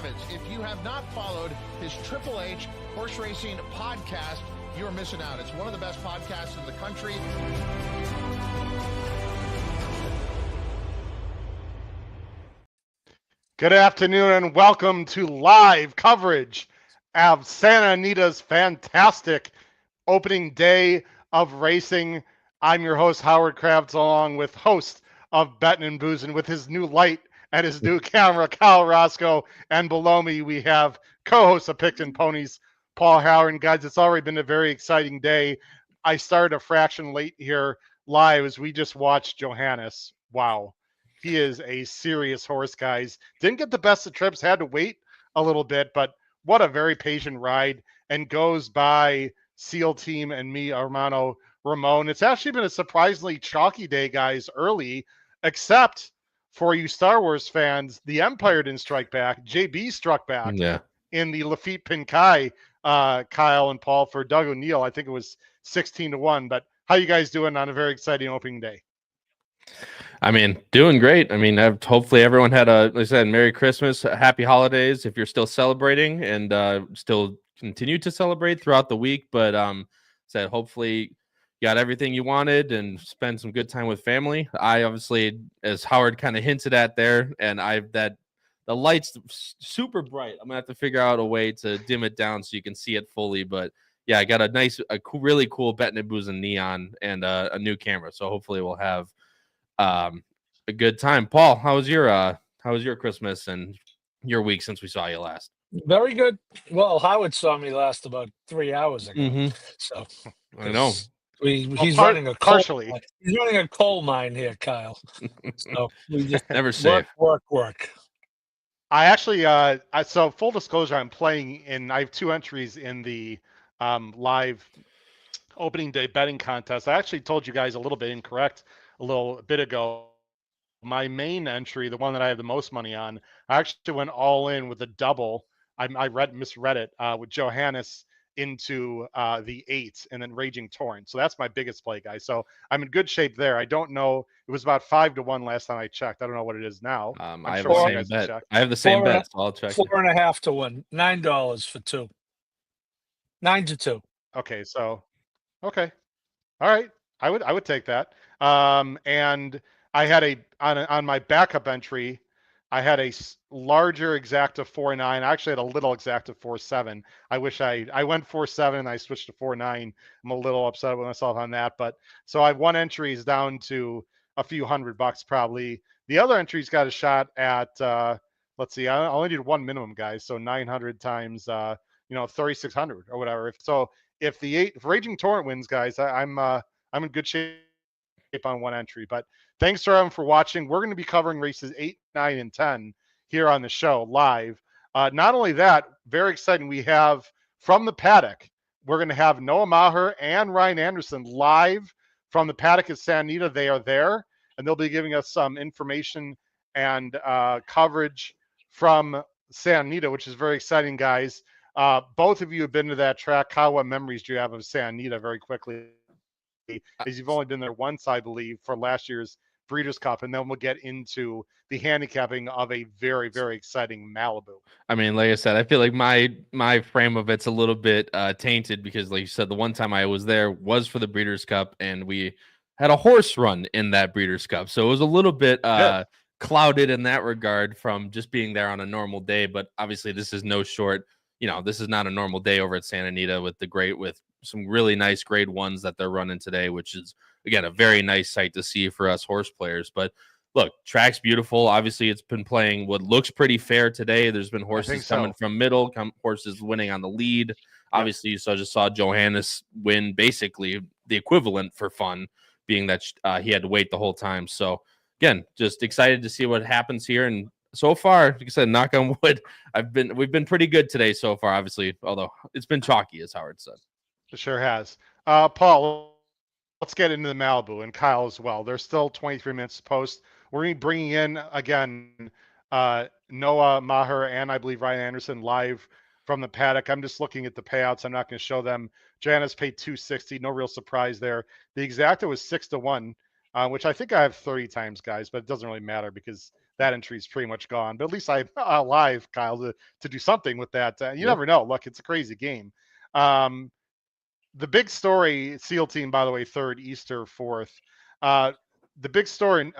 profits. If you have not followed his Triple H Horse Racing podcast, you're missing out. It's one of the best podcasts in the country. Good afternoon and welcome to live coverage of Santa Anita's fantastic opening day of racing. I'm your host, Howard Kravitz, along with host of Bettin' and Boozin' with his new light and his new camera, Kyle Roscoe. And below me, we have co-host of Picked and Ponies, Paul Howard. And guys, it's already been a very exciting day. I started a fraction late here live as we just watched Johannes. Wow. He is a serious horse, guys. Didn't get the best of trips, had to wait a little bit, but what a very patient ride, and goes by SEAL Team and me, Armando Ramon. It's actually been a surprisingly chalky day, guys, early, except for you Star Wars fans. The Empire didn't strike back. JB struck back in the Lafitte Pinkai, Kyle and Paul, for Doug O'Neill. I think it was 16-1. But how you guys doing on a very exciting opening day? I mean, doing great. I mean, hopefully everyone had like I said, Merry Christmas, Happy Holidays if you're still celebrating, and still continue to celebrate throughout the week. But said hopefully you got everything you wanted and spend some good time with family. I obviously, as Howard kind of hinted at there, and the light's super bright. I'm gonna have to figure out a way to dim it down so you can see it fully. But yeah, I got really cool Bettin' and Boozin' neon and a new camera. So hopefully we'll have a good time. Paul, how was your Christmas and your week since we saw you last? Very good. Well, Howard saw me last about 3 hours ago. So I know he's running a coal mine here, Kyle. So we just never safe. Work. I actually so full disclosure, I'm playing in. I have 2 entries in the live opening day betting contest. I actually told you guys a little bit incorrect a little bit ago. My main entry, the one that I have the most money on, I actually went all in with a double. I misread it with Johannes into the 8 and then Raging Torrent. So that's my biggest play, guys. So I'm in good shape there. I don't know. It was about 5-1 last time I checked. I don't know what it is now. I have the same bet. I have the same bet, so I'll check. 4.5 to 1. $9 for 2. 9-2. Okay, so all right. I would take that. And I had on my backup entry, I had a larger exacta 4-9. I actually had a little exacta 4-7. I wish I went 4-7 and I switched to 4-9. I'm a little upset with myself on that, but so I have one entry is down to a few $100 probably. The other entry's got a shot at let's see, I only need one minimum, guys, so 900 times 3,600 or whatever. If Raging Torrent wins, guys, I'm in good shape on one entry. But thanks to everyone for watching. We're going to be covering races 8, 9, and 10 here on the show live. Not only that, very exciting. We have from the paddock, we're going to have Noah Maher and Ryan Anderson live from the paddock at Santa Anita. They are there, and they'll be giving us some information and coverage from Santa Anita, which is very exciting, guys. Both of you have been to that track. Kyle, what memories do you have of Santa Anita very quickly? As you've only been there once, I believe, for last year's Breeders' Cup, and then we'll get into the handicapping of a very, very exciting Malibu. I mean, like I said, I feel like my frame of it's a little bit tainted because, like you said, the one time I was there was for the Breeders' Cup, and we had a horse run in that Breeders' Cup, so it was a little bit clouded in that regard from just being there on a normal day. But obviously, this is no short. This is not a normal day over at Santa Anita with some really nice grade 1s that they're running today, which is, again, a very nice sight to see for us horse players. But look, track's beautiful. Obviously, it's been playing what looks pretty fair today. There's been horses coming from middle, horses winning on the lead. Obviously, you just saw Johannes win basically the equivalent for fun, being that he had to wait the whole time. So, again, just excited to see what happens here. And so far, like I said, knock on wood, we've been pretty good today so far, obviously, although it's been chalky, as Howard said. It sure has. Paul, let's get into the Malibu, and Kyle as well. There's still 23 minutes to post. We're going to be bringing in, again, Noah Maher and I believe Ryan Anderson live from the paddock. I'm just looking at the payouts. I'm not going to show them. Janice paid $260. No real surprise there. The exacta was 6-1, which I think I have 30 times, guys, but it doesn't really matter because that entry is pretty much gone. But at least I'm alive, Kyle, to do something with that. You never know. Look, it's a crazy game. The big story, SEAL team, by the way, third, Easter fourth. The big story,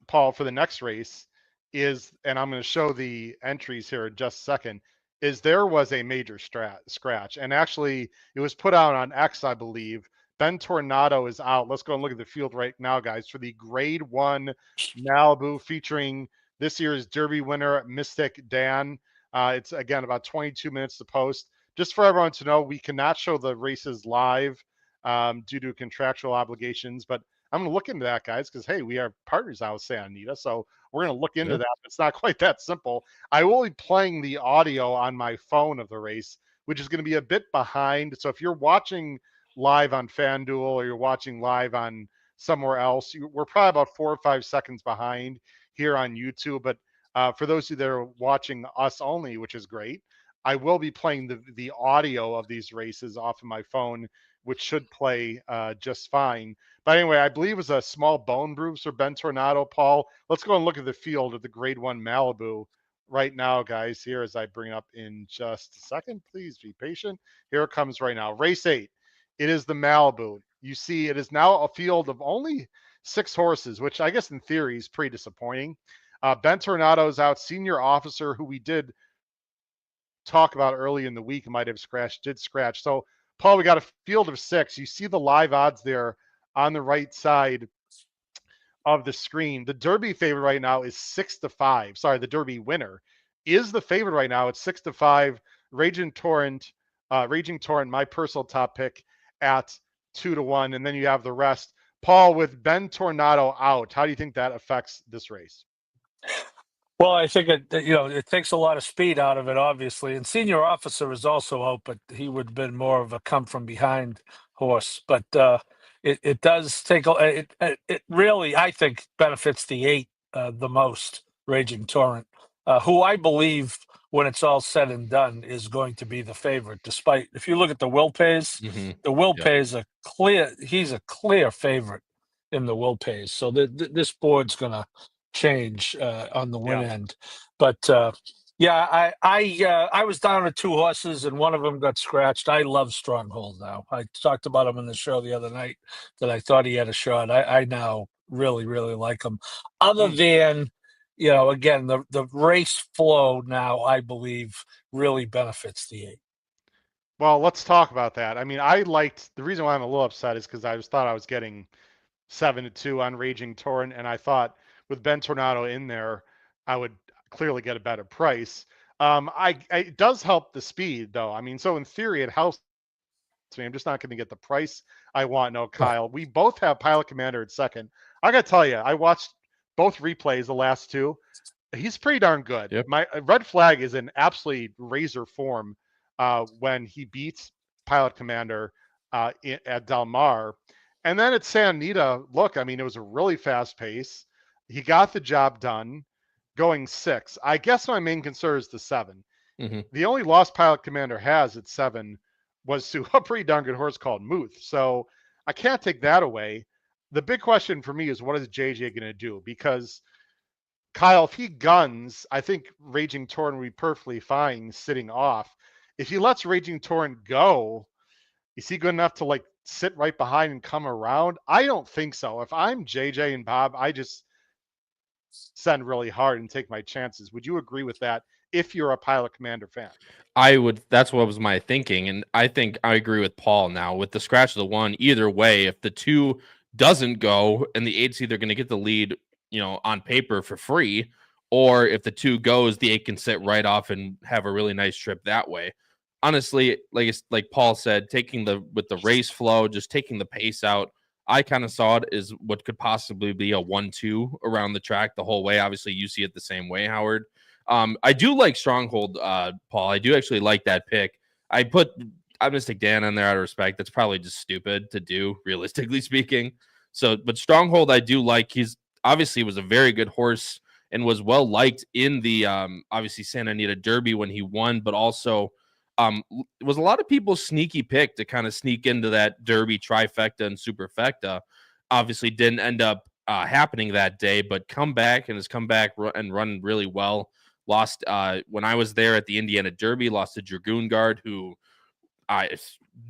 Paul, for the next race is, and I'm going to show the entries here in just a second, is there was a major scratch. And actually, it was put out on X, I believe. Ben Tornado is out. Let's go and look at the field right now, guys, for the Grade 1 Malibu featuring this year's Derby winner, Mystic Dan. It's, again, about 22 minutes to post. Just for everyone to know, we cannot show the races live due to contractual obligations, but I'm going to look into that, guys, because, hey, we are partners out with Santa Anita, so we're going to look into that. It's not quite that simple. I will be playing the audio on my phone of the race, which is going to be a bit behind. So if you're watching live on FanDuel or you're watching live on somewhere else, we're probably about 4 or 5 seconds behind here on YouTube. But for those of you that are watching us only, which is great, I will be playing the audio of these races off of my phone, which should play just fine. But anyway, I believe it was a small bone bruise for Ben Tornado. Paul, let's go and look at the field of the Grade 1 Malibu right now, guys, here as I bring up in just a second. Please be patient. Here it comes right now. Race 8. It is the Malibu. You see, it is now a field of only 6 horses, which I guess in theory is pretty disappointing. Ben Tornado is out. Senior officer, who we did talk about early in the week, might have did scratch. So, Paul, we got a field of 6. You see the live odds there on the right side of the screen. The Derby favorite right now is 6-5. Sorry, the Derby winner is the favorite right now. It's 6-5. Raging Torrent, my personal top pick at 2-1, and then you have the rest. Paul, with Ben Tornado out, how do you think that affects this race? Well, I think it takes a lot of speed out of it, obviously. And Senior Officer is also out, but he would have been more of a come from behind horse. But it does take it really, I think, benefits the 8 the most, Raging Torrent, who I believe, when it's all said and done, is going to be the favorite. Despite, if you look at the Will Pays, the Will Pays he's a clear favorite in the Will Pays. So this board's going to change on the win end. But I was down to 2 horses and one of them got scratched. I love Stronghold now. I talked about him in the show the other night that I thought he had a shot. I now really, really like him. Other than, again, the race flow now, I believe, really benefits the 8. Well, let's talk about that. I mean, the reason why I'm a little upset is because I thought I was getting 7-2 on Raging Torrent, and I thought with Ben Tornado in there, I would clearly get a better price. It does help the speed, though. I mean, so in theory, it helps me. I'm just not going to get the price I want. No, Kyle. We both have Pilot Commander at second. I got to tell you, I watched both replays, the last 2. He's pretty darn good. Yep. My Red Flag is in absolutely razor form when he beats Pilot Commander at Del Mar. And then at Santa Anita, look, I mean, it was a really fast pace. He got the job done going 6. I guess my main concern is the 7. The only loss Pilot Commander has at 7 was to a pretty darn good horse called Muth. So I can't take that away. The big question for me is, what is JJ going to do? Because, Kyle, if he guns, I think Raging Torrent would be perfectly fine sitting off. If he lets Raging Torrent go, is he good enough to sit right behind and come around? I don't think so. If I'm JJ and Bob, I just send really hard and take my chances. Would you agree with that if you're a Pilot Commander fan? I would. That's what was my thinking. And I think I agree with Paul now. With the scratch of the 1, either way, if the 2 doesn't go and the 8's either going to get the lead, on paper for free, or if the 2 goes, the 8 can sit right off and have a really nice trip that way. Honestly, like Paul said, with the race flow, just taking the pace out, I kind of saw it as what could possibly be a 1-2 around the track the whole way. Obviously, you see it the same way, Howard. I do like Stronghold, Paul. I do actually like that pick. I'm going to stick Dan on there out of respect. That's probably just stupid to do, realistically speaking. But Stronghold, I do like. He's obviously was a very good horse and was well liked in the obviously Santa Anita Derby when he won, but also it was a lot of people's sneaky pick to kind of sneak into that Derby trifecta and superfecta. Obviously didn't end up happening that day, but come back and has come back and run really well. Lost when I was there at the Indiana Derby, lost to Dragoon Guard, who I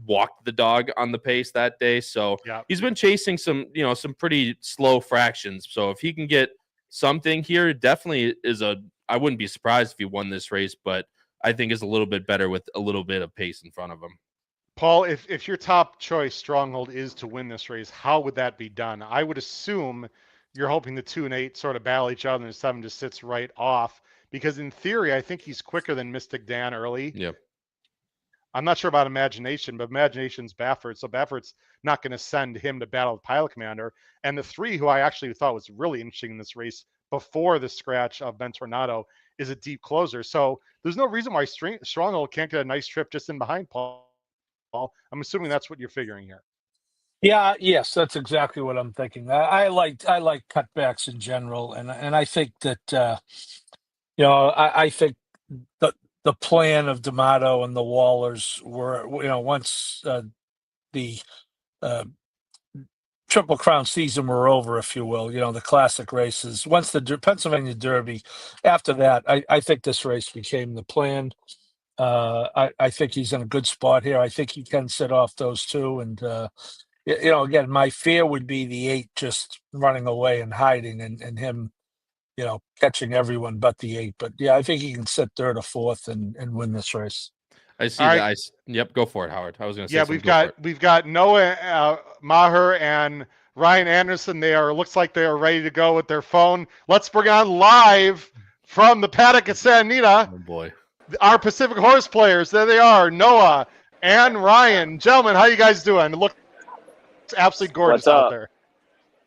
walked the dog on the pace that day. So he's been chasing some pretty slow fractions. So if he can get something here, definitely I wouldn't be surprised if he won this race, but I think is a little bit better with a little bit of pace in front of him. Paul, if your top choice Stronghold is to win this race, how would that be done? I would assume you're hoping the 2 and 8 sort of battle each other and 7 just sits right off, because in theory, I think he's quicker than Mystic Dan early. Yep. I'm not sure about Imagination, but Imagination's Baffert, so Baffert's not going to send him to battle with Pilot Commander. And the 3 who I actually thought was really interesting in this race before the scratch of Ben Tornado is a deep closer. So there's no reason why Stronghold can't get a nice trip just in behind Paul. I'm assuming that's what you're figuring here. Yeah, yes, that's exactly what I'm thinking. I like cutbacks in general, and I think that I think the plan of D'Amato and the Wallers were, once the Triple Crown season were over, if you will, the classic races. Once the Pennsylvania Derby, after that, I think this race became the plan. I think he's in a good spot here. I think he can sit off those 2. And, again, my fear would be the 8 just running away and hiding and him, catching everyone but the 8. But, yeah, I think he can sit 3rd or 4th and win this race. I see that. Yep, go for it, Howard. I was going to say. Yeah, we've got Noah Maher and Ryan Anderson. Looks like they are ready to go with their phone. Let's bring on live from the paddock at Santa Anita. Oh boy. Our Pacific Horse players. There they are, Noah and Ryan. Gentlemen, how you guys doing? It looks absolutely gorgeous out there.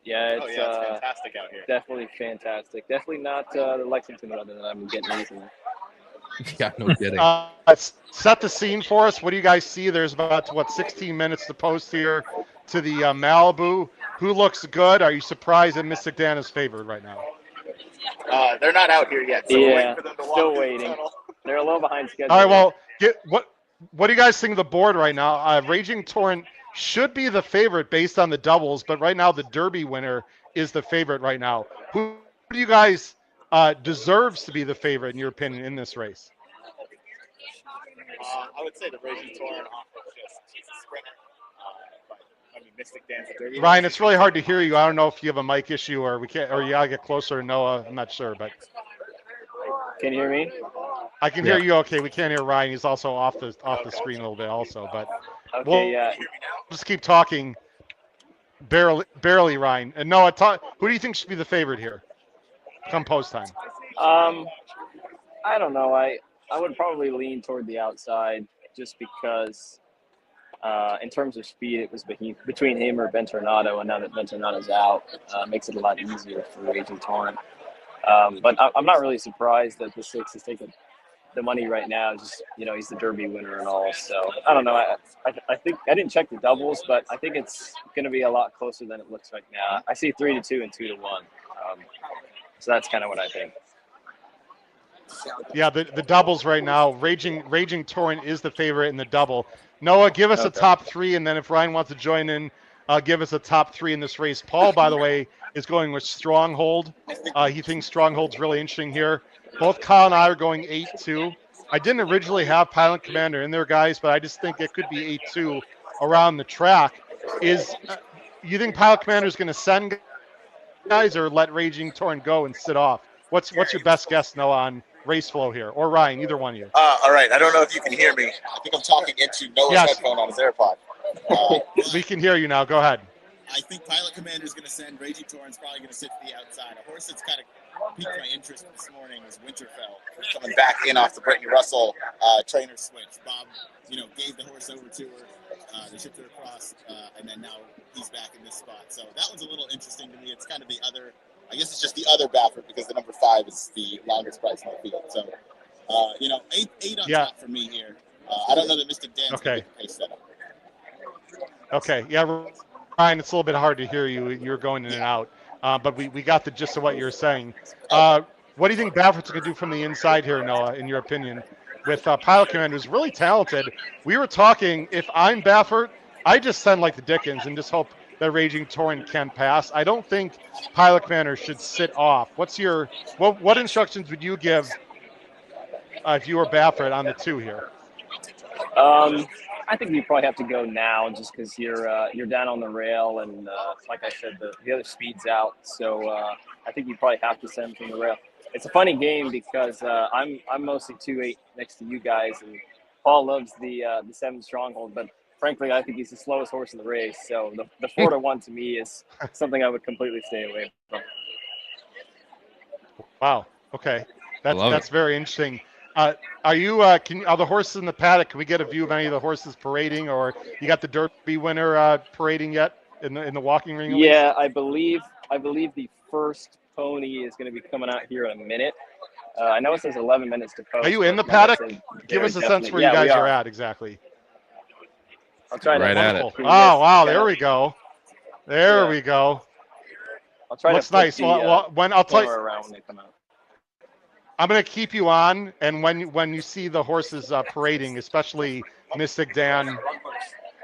Yeah, it's fantastic out here. Definitely fantastic. Definitely not the Lexington weather that I'm getting recently. Yeah, no kidding. Set the scene for us. What do you guys see? There's about 16 minutes to post here to the Malibu. Who looks good? Are you surprised that Mystic Dan is favored right now? They're not out here yet. So we're waiting for them to walk still waiting. They're a little behind schedule. All right. Well, what do you guys think of the board right now? Raging Torrent should be the favorite based on the doubles, but right now the Derby winner is the favorite right now. Who do you guys deserves to be the favorite in your opinion in this race? I would say the Raging Torrent he's a sprinter. But I mean, Mystic Dan's a Derby. Ryan, it's really hard to hear you. I don't know if you have a mic issue or you gotta get closer to Noah. I'm not sure, but can you hear me? I can hear you. Okay, we can't hear Ryan. He's also off the screen a little bit, also. But okay, we'll just keep talking. Barely, Ryan. And Noah, who do you think should be the favorite here? Come post time. I don't know. I would probably lean toward the outside just because, in terms of speed, it was between him or Ben Tornado, and now that Ben Tornado's out, makes it a lot easier for Raging Torrent. But I'm not really surprised that the 6 is taking the money right now. Just he's the Derby winner and all. So I don't know. I think I didn't check the doubles, but I think it's going to be a lot closer than it looks right now. I see 3-2 and 2-1. So that's kind of what I think. Yeah, the doubles right now. Raging Torrent is the favorite in the double. Noah, give us a top 3, and then if Ryan wants to join in, give us a top 3 in this race. Paul, by the way, is going with Stronghold. He thinks Stronghold's really interesting here. Both Kyle and I are going 8-2. I didn't originally have Pilot Commander in there, guys, but I just think it could be 8-2 around the track. You think Pilot Commander is going to send guys or let Raging Torrent go and sit off? What's your best guess, Noah, on race flow here? Or Ryan, either one of you. All right. I don't know if you can hear me. I think I'm talking into Noah's headphone on his AirPod. We can hear you now. Go ahead. I think Pilot Commander is going to send Raging Torrent's probably going to sit to the outside. A horse that's kind of piqued my interest this morning is Winterfell, coming back in off the Brittany Russell trainer switch. Bob, gave the horse over to her. They shipped her across, and then now he's back in this spot. So that one's a little interesting to me. It's kind of the other. I guess it's just the other Baffert because the number 5 is the longest price in the field. So, 8 on top for me here. I don't know that Mr. Dan's going to get the pace set up. Okay. Yeah, Ryan, it's a little bit hard to hear you. You're going in and out. But we got the gist of what you're saying. What do you think Baffert's going to do from the inside here, Noah, in your opinion? With Pilot Commander, who's really talented. We were talking, if I'm Baffert, I just send like the Dickens and just hope that Raging Torrent can pass. I don't think Pilot Commander should sit off. What instructions would you give if you were Baffert on the 2 here? I think you probably have to go now just because you're down on the rail, and like I said, the other speed's out. So I think you probably have to send from the rail. It's a funny game because I'm mostly 2-8 next to you guys, and Paul loves the 7 Stronghold, but frankly, I think he's the slowest horse in the race. So the 4-1 to me is something I would completely stay away from. Wow. Okay. That's it. very interesting. Are the horses in the paddock? Can we get a view of any of the horses parading, or you got the Derby winner parading yet in the walking ring? Yeah, I believe the first pony is going to be coming out here in a minute. I know it says 11 minutes to post. Are you in the paddock? Give us a sense where you guys are at exactly. I'll try right at it. Oh wow, there we go. There we go. I'll try Looks to flip nice. When I'll tell you around when they come out. I'm going to keep you on, and when you see the horses parading, especially Mystic Dan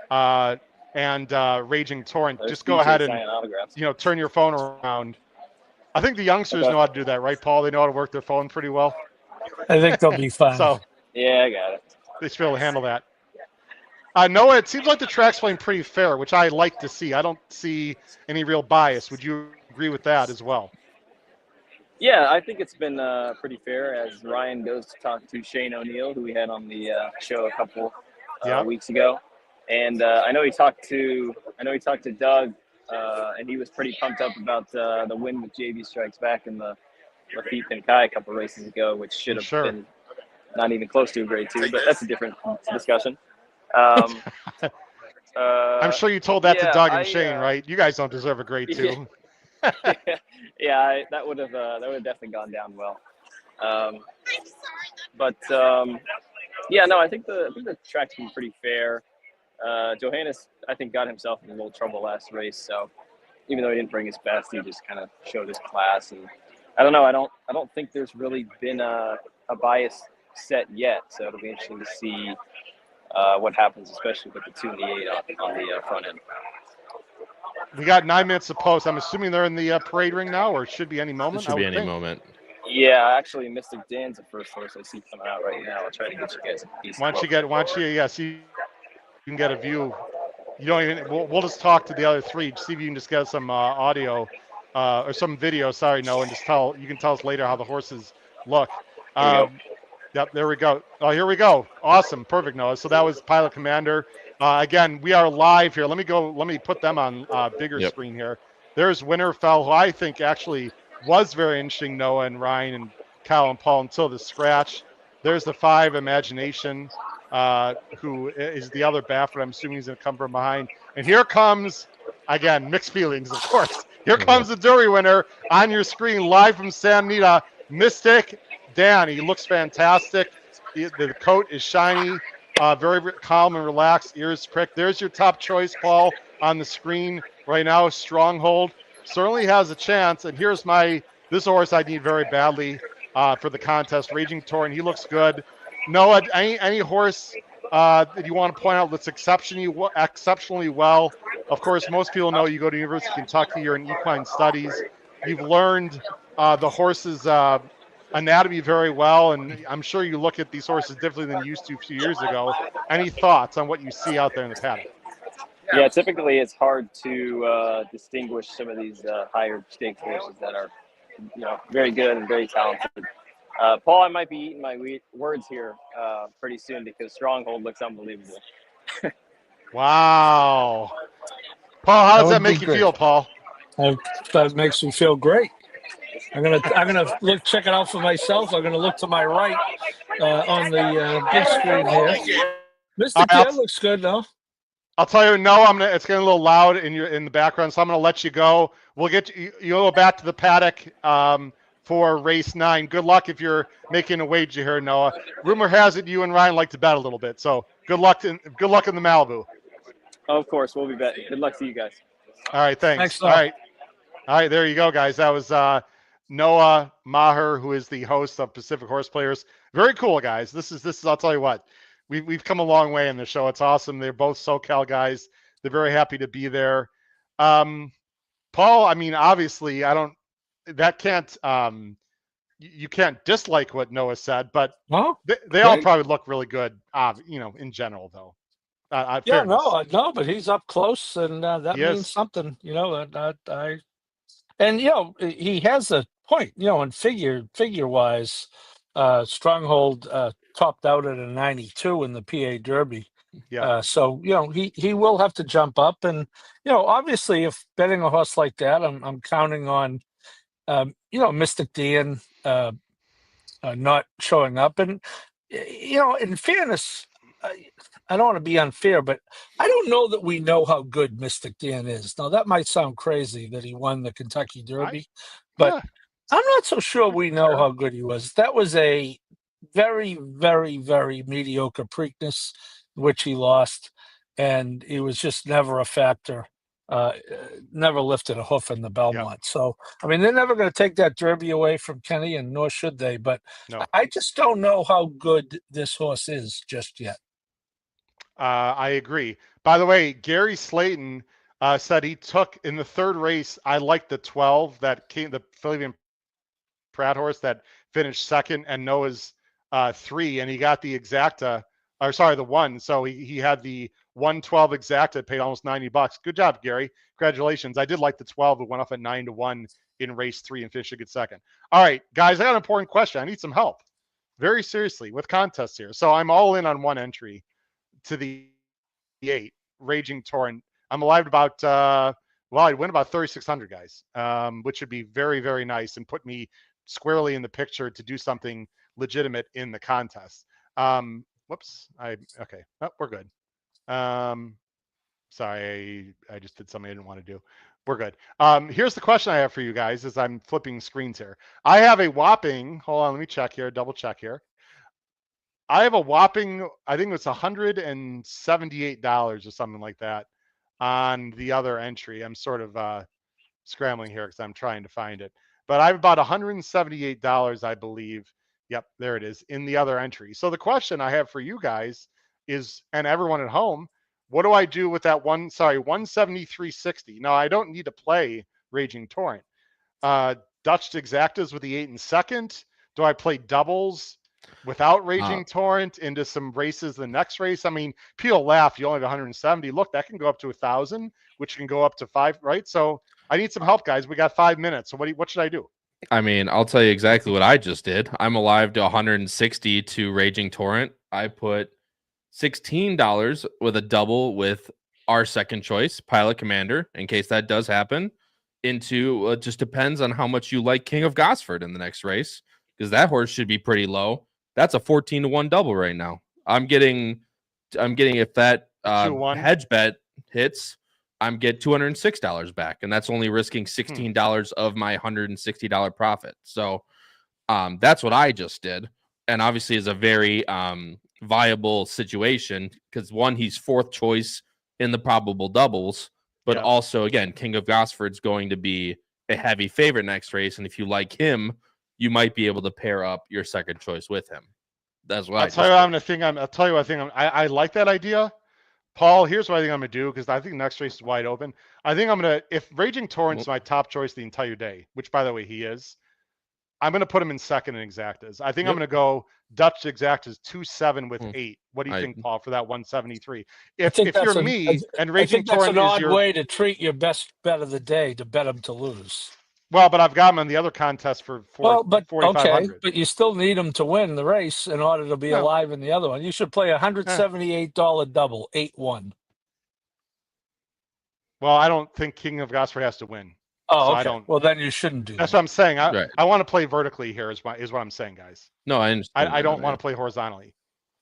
and Raging Torrent, just go ahead and turn your phone around. I think the youngsters know how to do that, right, Paul? They know how to work their phone pretty well. I think they'll be fine. Yeah, I got it. They should be able to handle that. Noah, it seems like the track's playing pretty fair, which I like to see. I don't see any real bias. Would you agree with that as well? Yeah, I think it's been pretty fair as Ryan goes to talk to Shane O'Neill, who we had on the show a couple weeks ago, and I know he talked to Doug, and he was pretty pumped up about the win with JV Strikes back in the Lafitte and Kai a couple races ago, which should have been not even close to a grade 2, but that's a different discussion. I'm sure you told that to Doug and Shane, right? You guys don't deserve a grade 2. Yeah, that would have definitely gone down well. I think the track's been pretty fair. Johannes, I think, got himself in a little trouble last race. So even though he didn't bring his best, he just kind of showed his class. And I don't know. I don't think there's really been a bias set yet. So it'll be interesting to see what happens, especially with the 2 and the 8 on the front end. We got 9 minutes to post. I'm assuming they're in the parade ring now, or it should be any moment. It should be any moment. Yeah, actually, Mystic Dan's the first horse I see coming out right now. I'll try to get you guys a piece. So you can get a view. You don't even. We'll just talk to the other 3. See if you can just get some audio or some video. Sorry, no, and you can tell us later how the horses look. Yep, there we go. Oh, here we go. Awesome, perfect, Noah. So that was Pilot Commander. Again, we are live here. Let me put them on bigger screen here. There's Winterfell, who I think actually was very interesting, Noah and Ryan and Kyle and Paul, until the scratch. There's the 5, Imagination, who is the other Baffert. I'm assuming he's going to come from behind. And here comes, again, mixed feelings, of course. Here comes the Derby winner on your screen, live from Santa Anita, Mystic Dan. He looks fantastic. The coat is shiny. Very calm and relaxed, ears pricked. There's your top choice, Paul, on the screen right now. Stronghold certainly has a chance. And here's this horse I need very badly for the contest, Raging Torrent. He looks good. Noah, any horse that you want to point out that's exceptionally well? Of course, most people know you go to University of Kentucky. You're in equine studies. You've learned the horses' anatomy very well, and I'm sure you look at these horses differently than you used to a few years ago. Any thoughts on what you see out there in the paddock? Yeah, typically it's hard to distinguish some of these higher stakes horses that are, very good and very talented. Paul, I might be eating my words here pretty soon because Stronghold looks unbelievable. Wow, Paul, how does that make you feel, Paul? That makes me feel great. I'm gonna check it out for myself. I'm gonna look to my right on the big screen here. Mr. Dan looks good, though. I'll tell you, no, it's getting a little loud in the background, so I'm gonna let you go. We'll get you'll go back to the paddock for race 9. Good luck if you're making a wager here, Noah. Rumor has it you and Ryan like to bet a little bit, so good luck in the Malibu. Oh, of course, we'll be betting. Good luck to you guys. All right, thanks. All right, there you go, guys. That was Noah Maher, who is the host of Pacific Horse Players. Very cool, guys. This is. I'll tell you what, we've come a long way in the show. It's awesome. They're both SoCal guys. They're very happy to be there. Paul, I mean, obviously, you can't dislike what Noah said, but Well, they all great. probably look really good, in general, though. Yeah, Fairness. no, but he's up close, and that He means is. something. And he has a point. And figure wise, Stronghold topped out at a 92 in the PA Derby. Yeah. So he will have to jump up, and obviously, if betting a horse like that, I'm counting on Mystic Dan not showing up, and in fairness, I don't want to be unfair, but I don't know that we know how good Mystic Dan is. Now that might sound crazy that he won the Kentucky Derby, but Yeah. I'm not so sure we know Fair. how good he was. That was a very, very, very mediocre Preakness, which he lost, and he was just never a factor. Never lifted a hoof in the Belmont. So, I mean, they're never going to take that Derby away from Kenny, and nor should they. But No. I just don't know how good this horse is just yet. I agree. By the way, Gary Slayton said he took in the third race. I liked the 12 that came, the Philly Pratt horse that finished second, and Noah's 3, and he got the exacta, or sorry, the 1. So he had the 112 exacta, paid almost $90. Good job, Gary. Congratulations. I did like the 12. It went off at 9-1 in race 3 and finished a good second. All right, guys, I got an important question. I need some help. Very seriously with contests here. So I'm all in on one entry to the 8 Raging Torrent. I'm alive about I'd win about 3,600, guys, which would be very, very nice and put me squarely in the picture to do something legitimate in the contest. Whoops. Okay. Oh, we're good. Sorry, I just did something I didn't want to do. We're good. Here's the question I have for you guys as I'm flipping screens here. I have a whopping, hold on, let me check here, double check here. I have a whopping, I think it's $178 or something like that on the other entry. I'm sort of scrambling here because I'm trying to find it. But I have about $178, I believe. Yep, there it is in the other entry. So the question I have for you guys is, and everyone at home, what do I do with that 173.60? Now I don't need to play Raging Torrent. Dutch Exactas with the 8 and second. Do I play doubles without Raging Torrent into some races the next race? I mean, people laugh. You only have 170. Look, that can go up to 1,000, which can go up to 5, right? So I need some help, guys. We got 5 minutes. So what should I do? I mean, I'll tell you exactly what I just did. I'm alive to 160 to Raging Torrent. I put $16 with a double with our second choice, Pilot Commander, in case that does happen, into just depends on how much you like King of Gosford in the next race, because that horse should be pretty low. That's a 14-1 double right now. I'm getting if that hedge bet hits, I'm get $206 back, and that's only risking $16 of my $160 profit. So that's what I just did, and obviously is a very viable situation because one, he's fourth choice in the probable doubles, but also again, King of Gosford's going to be a heavy favorite next race, and if you like him, you might be able to pair up your second choice with him. That's what I'll tell you what I'm gonna think. I'll tell you what I think. I like that idea. Paul, here's what I think I'm going to do, because I think next race is wide open. I think I'm going to, if Raging Torrent's my top choice the entire day, which, by the way, he is, I'm going to put him in second in Exactas. I think I'm going to go Dutch Exactas 2-7 with 8. What do you think, Paul, for that 173? If you're me and Raging Torrent is your... that's an odd way to treat your best bet of the day, to bet him to lose. Well, but I've got him on the other contest for 4,500. Okay, but you still need him to win the race in order to be alive in the other one. You should play a $178 double, 8-1. Well, I don't think King of Gosford has to win. Oh, okay. Well, then you shouldn't do That's that. what I'm saying. I want to play vertically here is what I'm saying, guys. No, I understand. I don't want to play horizontally.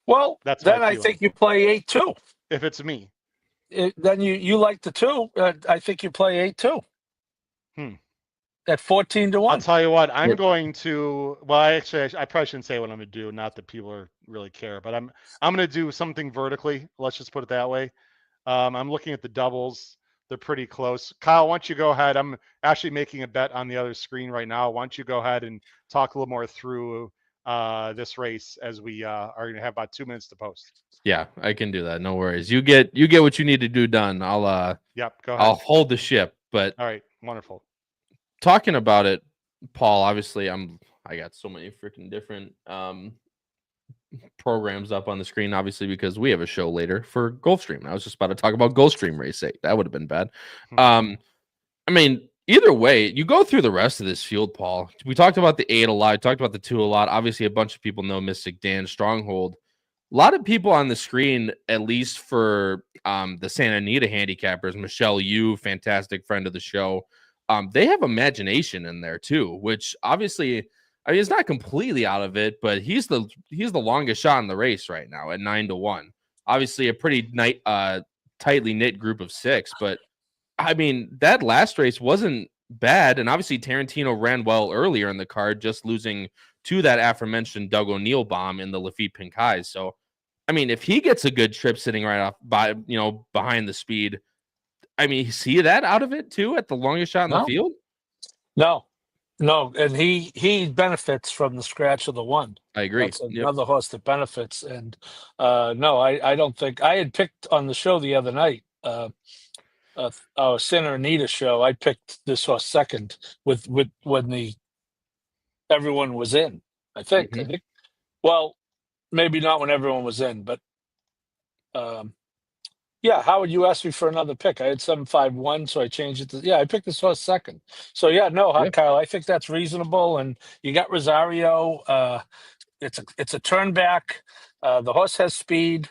Well, then I think you play 8-2. If it's me. Then you like the 2. I think you play 8-2. At 14-1. I'll tell you what, I'm going to, well, I probably shouldn't say what I'm going to do. Not that people really care, but I'm going to do something vertically. Let's just put it that way. I'm looking at the doubles. They're pretty close. Kyle, why don't you go ahead? I'm actually making a bet on the other screen right now. Why don't you go ahead and talk a little more through this race as we are going to have about 2 minutes to post. Yeah, I can do that. No worries. You get what you need to do done. Yep, go ahead. I'll hold the ship. But all right, wonderful. Talking about it, Paul, obviously I got so many freaking different programs up on the screen, obviously, because we have a show later for Gulfstream. I was just about to talk about Gulfstream Race 8. That would have been bad. I mean, either way, you go through the rest of this field, Paul. We talked about the 8 a lot. We talked about the 2 a lot. Obviously, a bunch of people know Mystic Dan, Stronghold. A lot of people on the screen, at least for the Santa Anita handicappers, Michelle Yu, fantastic friend of the show, they have imagination in there too, which obviously, I mean, it's not completely out of it, but he's the longest shot in the race right now at 9-1. Obviously, a pretty tightly knit group of 6, but I mean, that last race wasn't bad, and obviously Tarantino ran well earlier in the card, just losing to that aforementioned Doug O'Neill bomb in the Lafitte Pink Highs. So, I mean, if he gets a good trip sitting right off behind the speed, I mean, see that out of it too at the longest shot in the field? No, and he benefits from the scratch of the 1. I agree. That's another horse that benefits. And no, I don't think I had picked on the show the other night. Our Santa Anita show, I picked this horse second with when everyone was in. I think. Well, maybe not when everyone was in, but yeah. Howard, you asked me for another pick. I had 751, so I changed it to I picked this horse second. So Kyle, I think that's reasonable. And you got Rosario. It's a turn back. The horse has speed.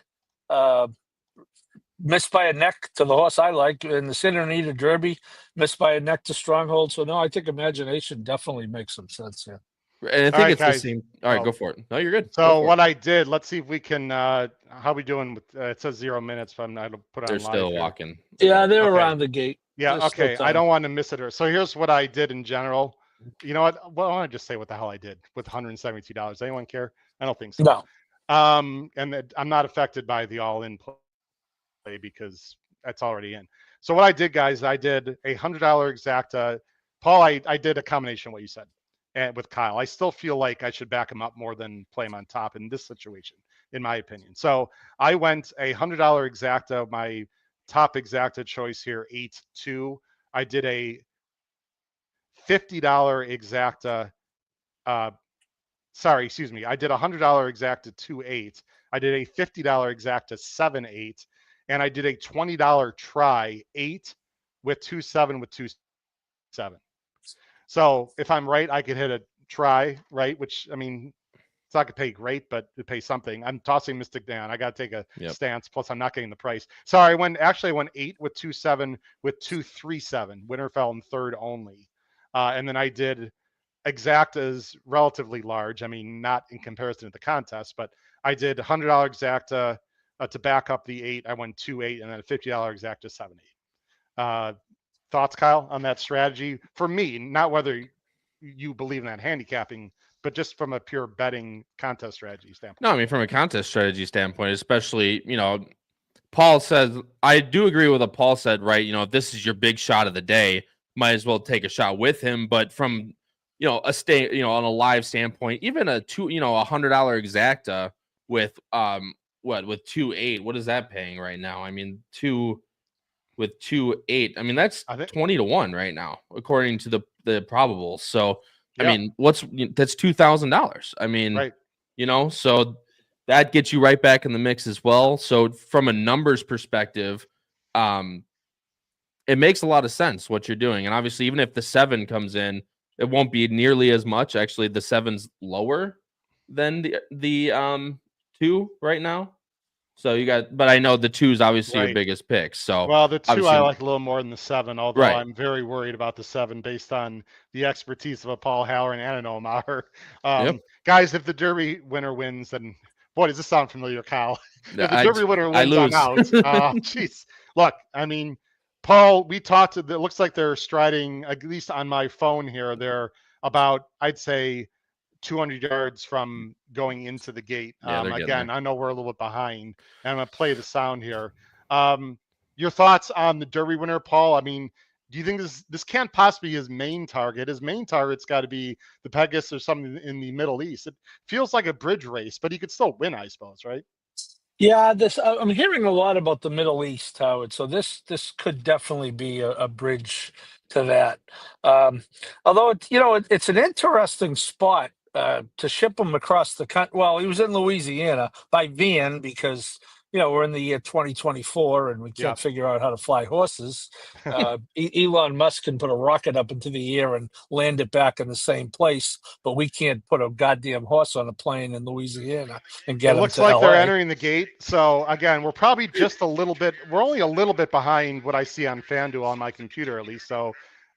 Missed by a neck to the horse I like in the Santa Anita Derby, missed by a neck to Stronghold. So no, I think imagination definitely makes some sense here. And I think it's guys, the same. All right, go for it. No, you're good. So what I did, let's see if we can. How we doing with? It says 0 minutes, but I'm not gonna put it on. They're still walking. Yeah, they're around the gate. Yeah, okay. I don't want to miss it. So here's what I did in general. You know what? Well, I want to just say what the hell I did with $172. Anyone care? I don't think so. No. And I'm not affected by the all-in play because that's already in. So what I did, guys, I did a $100 exacta. Paul, I did a combination of what you said and with Kyle. I still feel like I should back him up more than play him on top in this situation, in my opinion. So I went a $100 exacta, my top exacta choice here, 8-2. I did a $50 exacta. I did a $100 exacta 2-8. I did a $50 exacta 7-8. And I did a $20 try 8 with 2-7 with 2-7. So if I'm right, I could hit a try, right? Which, I mean, it's not going to pay great, but it pays something. I'm tossing Mystic down. I got to take a stance. Plus, I'm not getting the price. Sorry, I went 8 with 2-7 with 2-3-7. Winner fell in third only. And then I did exactas relatively large. I mean, not in comparison to the contest, but I did $100 exacta. To back up the 8, I went 2-8, and then a $50 exacta 7-8. Thoughts, Kyle, on that strategy? For me, not whether you believe in that handicapping, but just from a pure betting contest strategy standpoint. No, I mean, from a contest strategy standpoint, especially, Paul says, I do agree with what Paul said, right? If this is your big shot of the day, might as well take a shot with him. But from, on a live standpoint, even a $100 exacta with, with 2-8, what is that paying right now? I mean, 2-8. I mean, that's 20-1 right now, according to the probables. So, I mean, that's $2,000. I mean, right. So that gets you right back in the mix as well. So from a numbers perspective, it makes a lot of sense what you're doing. And obviously, even if the 7 comes in, it won't be nearly as much. Actually, the 7's lower than the 2 right now. So but I know the 2 is obviously your biggest pick. So the 2 I like a little more than the 7, although I'm very worried about the 7 based on the expertise of a Paul Halloran and an Omar. Guys, if the Derby winner wins, then boy, does this sound familiar, Kyle? If the Derby winner wins, I'm out. Jeez. Look, I mean, Paul, we talked. It looks like they're striding, at least on my phone here. They're about, I'd say, 200 yards from going into the gate. Again, I know we're a little bit behind, and I'm going to play the sound here. Your thoughts on the Derby winner, Paul? I mean, do you think this can't possibly be his main target? His main target's got to be the Pegasus or something in the Middle East. It feels like a bridge race, but he could still win, I suppose, right? Yeah, I'm hearing a lot about the Middle East, Howard. So this could definitely be a bridge to that. Um, Although it's an interesting spot to ship him across the country. Well, he was in Louisiana by van because we're in the year 2024 and we Yeah. can't figure out how to fly horses. Elon Musk can put a rocket up into the air and land it back in the same place, but we can't put a goddamn horse on a plane in Louisiana and get It him looks to like they're LA. entering the gate. So again, we're probably just a little bit. We're only a little bit behind what I see on FanDuel on my computer, at least. So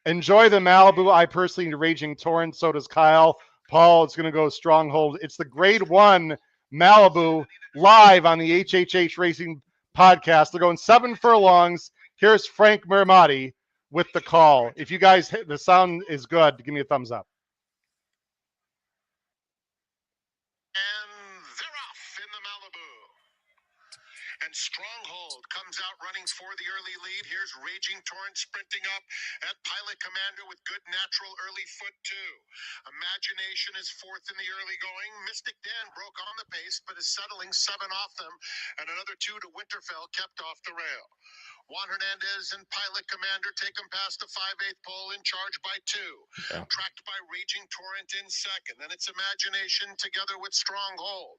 enjoy the Malibu. I personally Raging Torrent. So does Kyle. Paul is going to go Stronghold. It's the Grade 1 Malibu live on the HHH Racing podcast. They're going 7 furlongs. Here's Frank Mirmati with the call. If you guys, the sound is good, give me a thumbs up. And they're off in the Malibu. And Stronghold comes out running for the early lead. Here's Raging Torrent sprinting up at Pilot Commander with good natural early foot too. Imagination is fourth in the early going. Mystic Dan broke on the pace, but is settling 7 off them. And another 2 to Winterfell kept off the rail. Juan Hernandez and Pilot Commander take them past the 5/8 pole in charge by 2. Yeah. Tracked by Raging Torrent in second. Then it's Imagination together with Stronghold.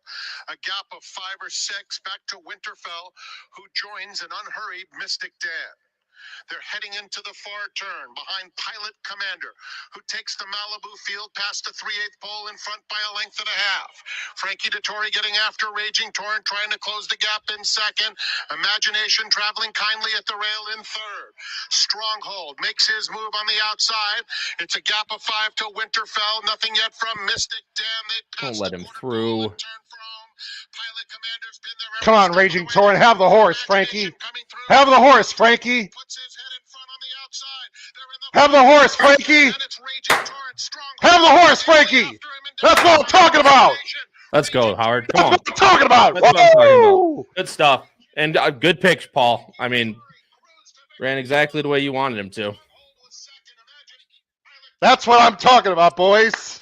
A gap of 5 or 6 back to Winterfell, who joins an unhurried Mystic Dan. They're heading into the far turn behind Pilot Commander, who takes the Malibu field past the 3/8 pole in front by a length and a half. Frankie Dettori getting after Raging Torrent, trying to close the gap in second. Imagination traveling kindly at the rail in third. Stronghold makes his move on the outside. It's a gap of 5 to Winterfell. Nothing yet from Mystic Dan. They Don't pass let the him quarter through. pole and turn for home. Pilot Commander's been there every Come on, step of the Raging way. Torrent. Have the horse, Frankie. Imagination coming through. Have the horse, Frankie. Puts his head in front on the outside. They're in the Have the horse, Frankie. and it's Raging Torrent, Stronghold. Have the horse, Frankie. That's what I'm talking about. Let's go, Howard. Come That's on. what I'm talking about. That's what I'm talking about. Woo! Good stuff. And good pitch, Paul. I mean, ran exactly the way you wanted him to. That's what I'm talking about, boys.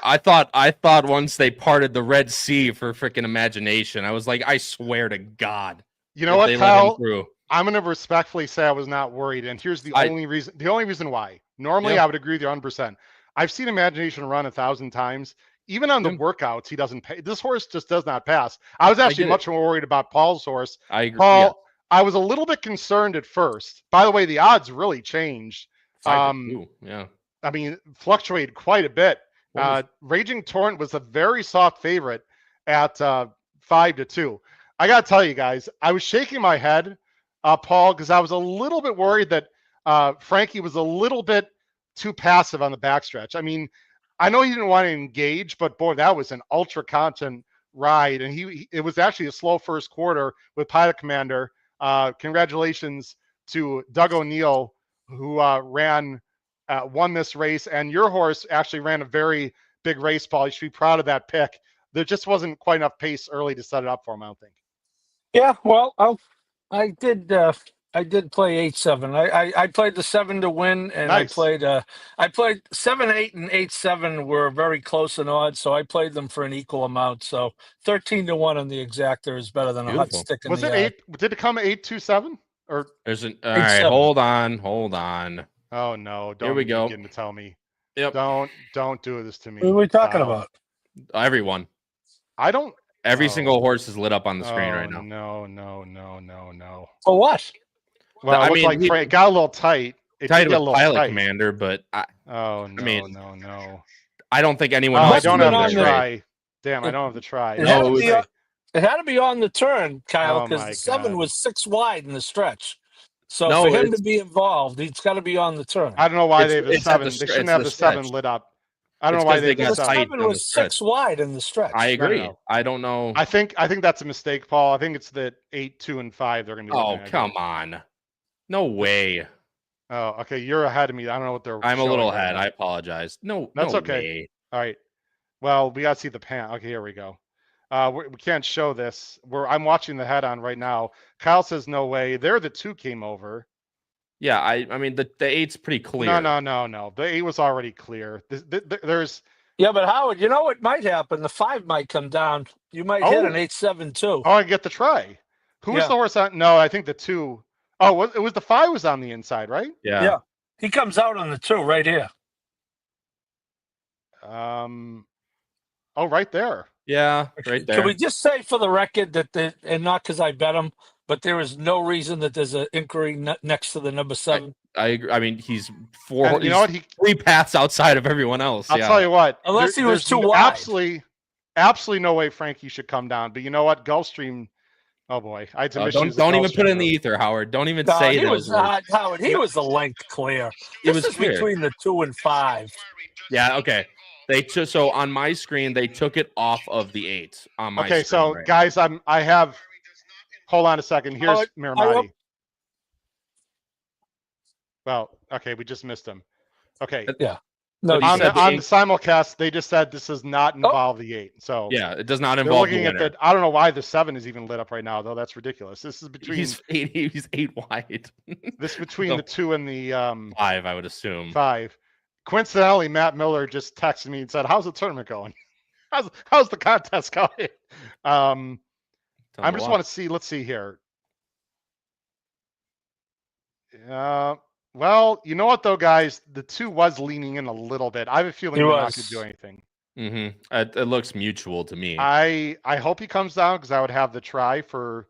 I thought once they parted the Red Sea for freaking Imagination, I was like, I swear to God. You know if what, they let him Kyle? through. I'm going to respectfully say I was not worried, and here's the only reason why. Normally, Yeah. I would agree with you 100%. I've seen Imagination run 1,000 times. Even on the workouts, he doesn't pay. This horse just does not pass. I was actually much more worried about Paul's horse. I agree. Paul, Yeah. I was a little bit concerned at first. By the way, the odds really changed. Yeah. I mean, fluctuated quite a bit. Raging Torrent was a very soft favorite at 5-2. I got to tell you guys, I was shaking my head, Paul, because I was a little bit worried that Frankie was a little bit too passive on the backstretch. I mean, I know he didn't want to engage, but boy, that was an ultra content ride. And it was actually a slow first quarter with Pilot Commander. Congratulations to Doug O'Neill, who won this race. And your horse actually ran a very big race, Paul. You should be proud of that pick. There just wasn't quite enough pace early to set it up for him, I don't think. Yeah, well, I did play 8-7. I played the 7 to win, and Nice. I played 7-8 and 8-7 were very close in odds, so I played them for an equal amount. So 13 to 1 on the exactor is better than a hot Beautiful. stick in Was the it eye. 8? Did it come 8-2-7? Or There's an all right. 8-7. Hold on. oh no! Don't Here we go. begin to tell me. Yep. Don't do this to me. What are we talking Kyle. about? Everyone. I don't. Every Oh. single horse is lit up on the screen right now. No. For what? Well, I it looked mean, like it got a little tight. It Tight did get a with little Pilot tight. Commander, but Oh no! mean, no. I don't think anyone Oh, else I is don't in have this to race. try. Damn, I don't have to try. It No, had it to was- be it had to be on the turn, Kyle, Oh, because my the 7 God. was 6 wide in the stretch. So No, for him to it's- be involved, he's got to be on the turn. I don't know why they have the It's at the 7. They str- shouldn't it's have the the 7 stretch. lit up. I don't It's know why 'cause they they have the got The 7. tight 7 on the was 6 stretch. wide in the stretch. I agree. no. I don't know. I think that's a mistake, Paul. I think it's that 8, 2, and 5 they're going to be Oh, looking at. come on. No way. Oh, okay. You're ahead of me. I don't know what they're I'm a little showing right ahead. now. I apologize. No, That's no okay. way. All right. Well, we got to see the pan. Okay, here we go. We can't show this. I'm watching the head on right now. Kyle says no way. There, the 2 came over. Yeah, I mean the 8's pretty clear. No. The 8 was already clear. There's Yeah, but Howard, you know what might happen? The 5 might come down. You might hit an 8-7 too. I get the try. Who was Yeah. the horse on? No, I think the 2. Oh, it was the 5 was on the inside, right? Yeah. He comes out on the 2 right here. Right there. Yeah, right there. Can we just say for the record that and not because I bet him, but there is no reason that there's an inquiry next to the number 7. I agree. I mean, he's 4. And you know what? 3 paths outside of everyone else. I'll tell you what. Unless he was too wide. Absolutely no way Frankie should come down. But you know what? Gulfstream. Oh boy, I had some issues. Don't even put it in the ether, Howard. Don't even say that. Was not, Howard. He was the length clear. It was clear. Between the 2 and 5. Yeah. Okay. So on my screen they took it off of the 8 on my screen. Okay, so right guys, now. I have. Hold on a second. Here's Miramati. Well, okay, we just missed him. Okay. Yeah. No, on the simulcast, they just said this does not involve the 8. So yeah, it does not involve the winner. I don't know why the 7 is even lit up right now, though. That's ridiculous. This is between. He's 8 wide. This is between the 2 and the 5, I would assume. 5. Coincidentally, Matt Miller just texted me and said, "How's the tournament going? How's the contest going?" I just want to see. Let's see here. Well, you know what though, guys? The 2 was leaning in a little bit. I have a feeling they're not going to do anything. It looks mutual to me. I hope he comes down because I would have the try for.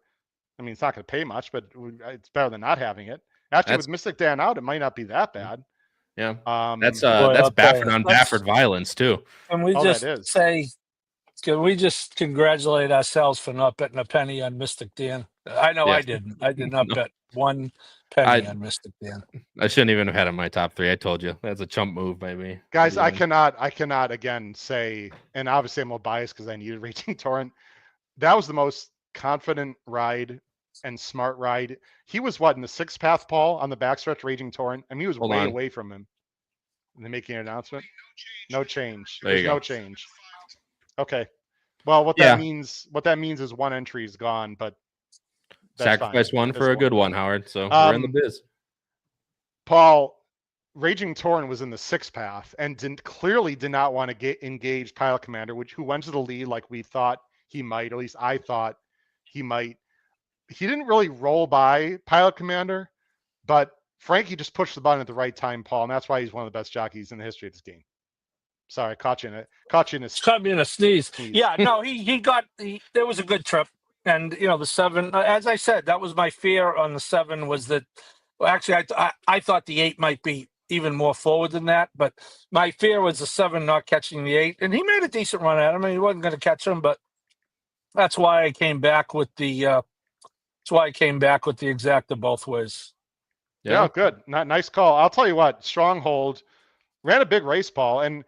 I mean, it's not going to pay much, but it's better than not having it. Actually, with Mystic Dan out, it might not be that bad. Yeah, that's Baffert on Baffert violence too. Can we Can we just congratulate ourselves for not betting a penny on Mystic Dan? I know I didn't. I did not bet 1 penny on Mystic Dan. I shouldn't even have had it in my top 3. I told you that's a chump move by me. Guys, I cannot again say, and obviously I'm a bias because I needed Raging Torrent. That was the most confident ride and smart ride. He was in the 6th path, Paul, on the backstretch, Raging Torrent. I mean, he was way away from him. And they're making an announcement. No change. There's no change. Okay. Well, what that means is 1 entry is gone, but sacrifice 1 for a good one, Howard. So we're in the biz. Paul, Raging Torrent was in the 6th path and clearly did not want to engage Pilot Commander, who went to the lead like we thought he might. At least I thought he might. He didn't really roll by Pilot Commander, but Frankie just pushed the button at the right time, Paul, and that's why he's one of the best jockeys in the history of this game. Sorry, caught me in a sneeze. Yeah, no, there was a good trip. And, the 7, as I said, that was my fear on the 7 was that, well, actually, I thought the 8 might be even more forward than that. But my fear was the 7 not catching the 8. And he made a decent run at him. I mean, he wasn't going to catch him, but that's why I came back with the exacta both ways. Yeah, good. Nice call. I'll tell you what, Stronghold ran a big race, Paul, and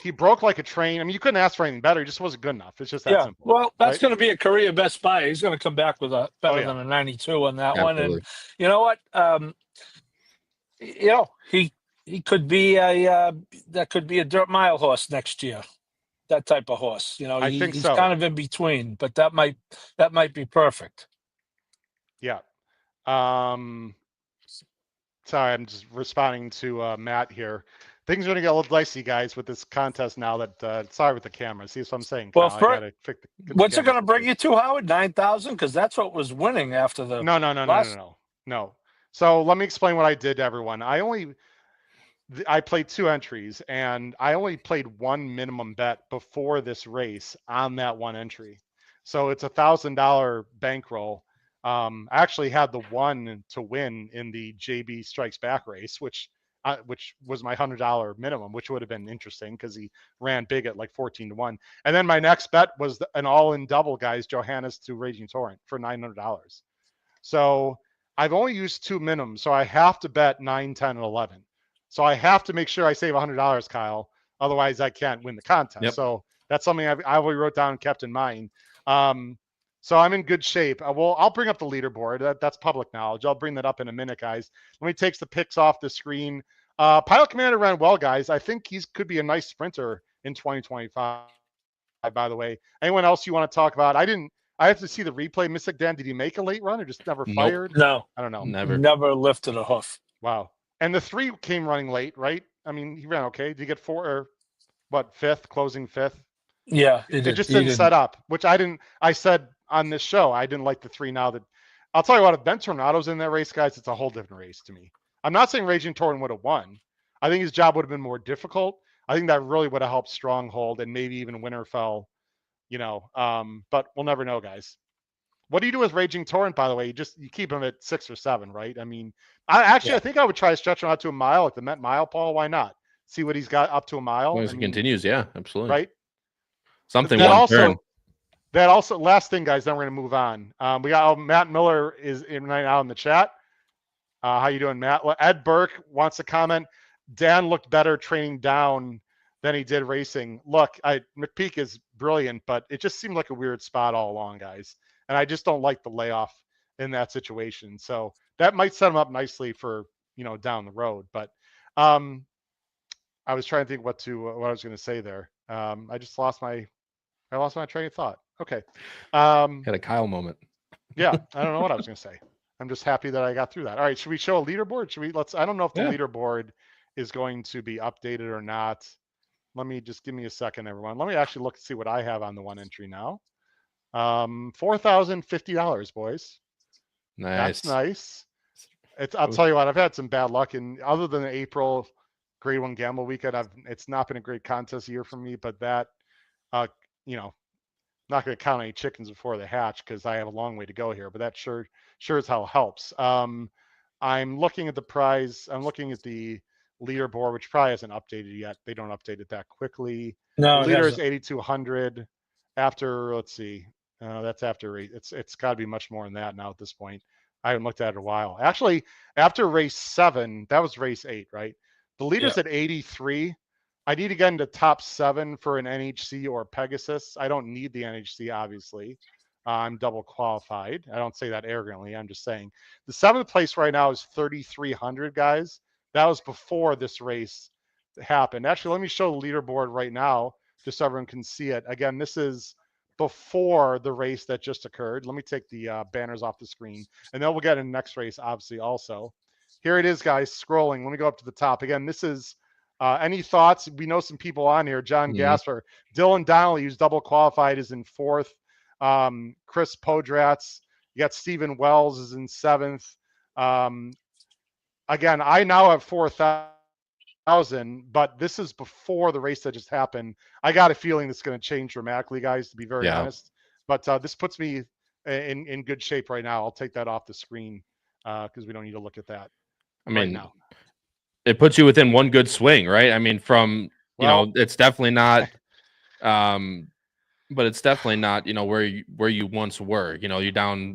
he broke like a train. I mean, you couldn't ask for anything better. He just wasn't good enough. It's just that simple. Well, that's going to be a career best buy. He's going to come back with a better than a 92 on that one. And you know what? He could be that could be a dirt mile horse next year. That type of horse. I think he's so. Kind of in between, but that might be perfect. Yeah. Sorry, I'm just responding to Matt here. Things are going to get a little dicey, guys, with this contest now that, sorry with the camera. See what I'm saying? Well, what's it going to bring you to, Howard? 9,000? Because that's what was winning after the No. So let me explain what I did to everyone. I played 2 entries, and I only played 1 minimum bet before this race on that 1 entry. So it's $1,000 bankroll. I actually had the 1 to win in the JB Strikes Back race, which was my $100 minimum, which would have been interesting because he ran big at like 14-1. And then my next bet was an all-in double, guys, Johannes to Raging Torrent for $900. So I've only used 2 minimums, so I have to bet 9, 10, and 11. So I have to make sure I save $100, Kyle. Otherwise, I can't win the contest. Yep. So that's something I already wrote down and kept in mind. So I'm in good shape. I'll bring up the leaderboard. That's public knowledge. I'll bring that up in a minute, guys. Let me take the picks off the screen. Pilot Commander ran well, guys. I think he could be a nice sprinter in 2025, by the way. Anyone else you want to talk about? I didn't I have to see the replay. Mystic Dan, did he make a late run or just never Nope. fired? No, I don't know. Never. never lifted a hoof. Wow. And the 3 came running late, right? I mean, he ran okay. Did he get 4 or what? 5th, closing 5th? Yeah, It just didn't set up, which I said on this show, I didn't like the 3 now that I'll tell you what, if Ben Tornado's in that race, guys, it's a whole different race to me. I'm not saying Raging Torrent would have won. I think his job would have been more difficult. I think that really would have helped Stronghold and maybe even Winterfell, but we'll never know, guys. What do you do with Raging Torrent, by the way? You keep him at 6 or 7, right? I mean, I think I would try to stretch him out to a mile, like the Met Mile, Paul. Why not? See what he's got up to a mile. As long as it continues, yeah, absolutely. Right? Something that turn. That also, last thing, guys, then we're going to move on. We got Matt Miller is in right now in the chat. How you doing, Matt? Ed Burke wants to comment. Dan looked better training down than he did racing. Look, McPeak is brilliant, but it just seemed like a weird spot all along, guys. And I just don't like the layoff in that situation. So that might set him up nicely for, down the road. But I was trying to think what I was going to say there. I lost my train of thought. Okay. Had a Kyle moment. Yeah, I don't know what I was going to say. I'm just happy that I got through that. All right, should we show a leaderboard? I don't know if the leaderboard is going to be updated or not. Give me a second, everyone. Let me actually look and see what I have on the one entry now. $4,050, boys. Nice. That's nice. I'll tell you what, I've had some bad luck, and other than the April Grade 1 Gamble weekend, it's not been a great contest year for me, but that, not going to count any chickens before they hatch because I have a long way to go here, but that sure as hell helps. I'm looking at the prize. I'm looking at the leaderboard, which probably hasn't updated yet. They don't update it that quickly. No, the leader is 8,200. After, let's see, that's after it's got to be much more than that now at this point. I haven't looked at it in a while. Actually, after race 7, that was race 8, right? The leader's at 83. I need to get into top 7 for an NHC or Pegasus. I don't need the NHC, obviously. I'm double qualified. I don't say that arrogantly. I'm just saying the 7th place right now is 3,300, guys. That was before this race happened. Actually, let me show the leaderboard right now just so everyone can see it. Again, this is before the race that just occurred. Let me take the banners off the screen, and then we'll get in the next race, obviously, also. Here it is, guys, scrolling. Let me go up to the top. Again, this is any thoughts? We know some people on here. John Gasper. Dylan Donnelly, who's double qualified, is in 4th. Chris Podratz. You got Stephen Wells is in 7th. Again, I now have 4,000, but this is before the race that just happened. I got a feeling it's going to change dramatically, guys, to be very honest. But this puts me in good shape right now. I'll take that off the screen because we don't need to look at that right now. It puts you within one good swing, right? I mean, it's definitely not, but it's definitely not, where you once were. You're down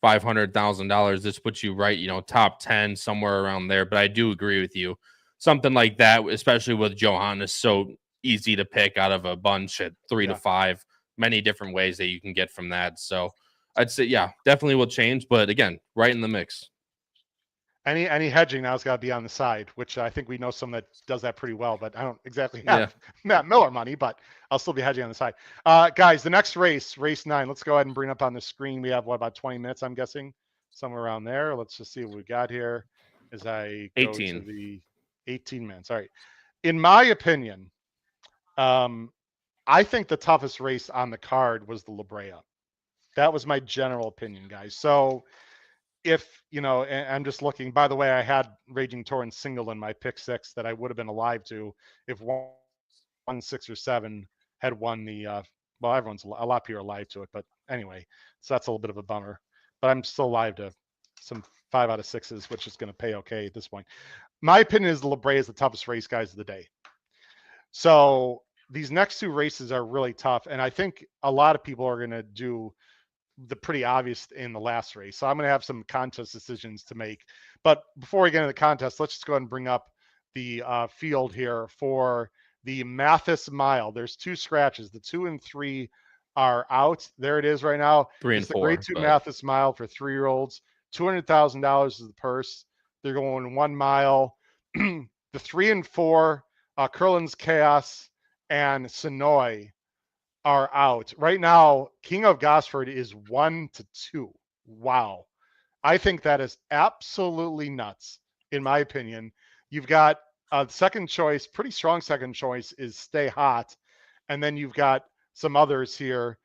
$500,000. This puts you right, top 10, somewhere around there. But I do agree with you. Something like that, especially with Johan, is so easy to pick out of a bunch at 3 to 5, many different ways that you can get from that. So I'd say, definitely will change. But again, right in the mix. Any hedging now has got to be on the side, which I think we know someone that does that pretty well, but I don't exactly have Matt Miller money, but I'll still be hedging on the side. Guys, the next race 9, let's go ahead and bring up on the screen. We have, about 20 minutes, I'm guessing, somewhere around there. Let's just see what we got here as I go 18. to the 18 minutes. All right. In my opinion, I think the toughest race on the card was the LaBrea. That was my general opinion, guys. So if, and I'm just looking, by the way, I had Raging Torrent single in my pick 6 that I would have been alive to if 1, 6, or 7 had won the, everyone's a lot of people are alive to it, but anyway, so that's a little bit of a bummer, but I'm still alive to some 5 out of 6s, which is going to pay okay at this point. My opinion is the LaBrea is the toughest race, guys, of the day. So these next 2 races are really tough, and I think a lot of people are going to do the pretty obvious in the last race. So I'm going to have some contest decisions to make. But before we get into the contest, let's just go ahead and bring up the field here for the Matthies Mile. There's 2 scratches. The 2 and 3 are out. There it is right now. 3 and 4. It's the Grade 2 Matthies Mile for 3-year-olds. $200,000 is the purse. They're going 1 mile. The 3 and 4, Curlin's Chaos and Sonoy are out. Right now, King of Gosford is 1-2. Wow. I think that is absolutely nuts, in my opinion. You've got a second choice, pretty strong second choice is Stay Hot. And then you've got some others here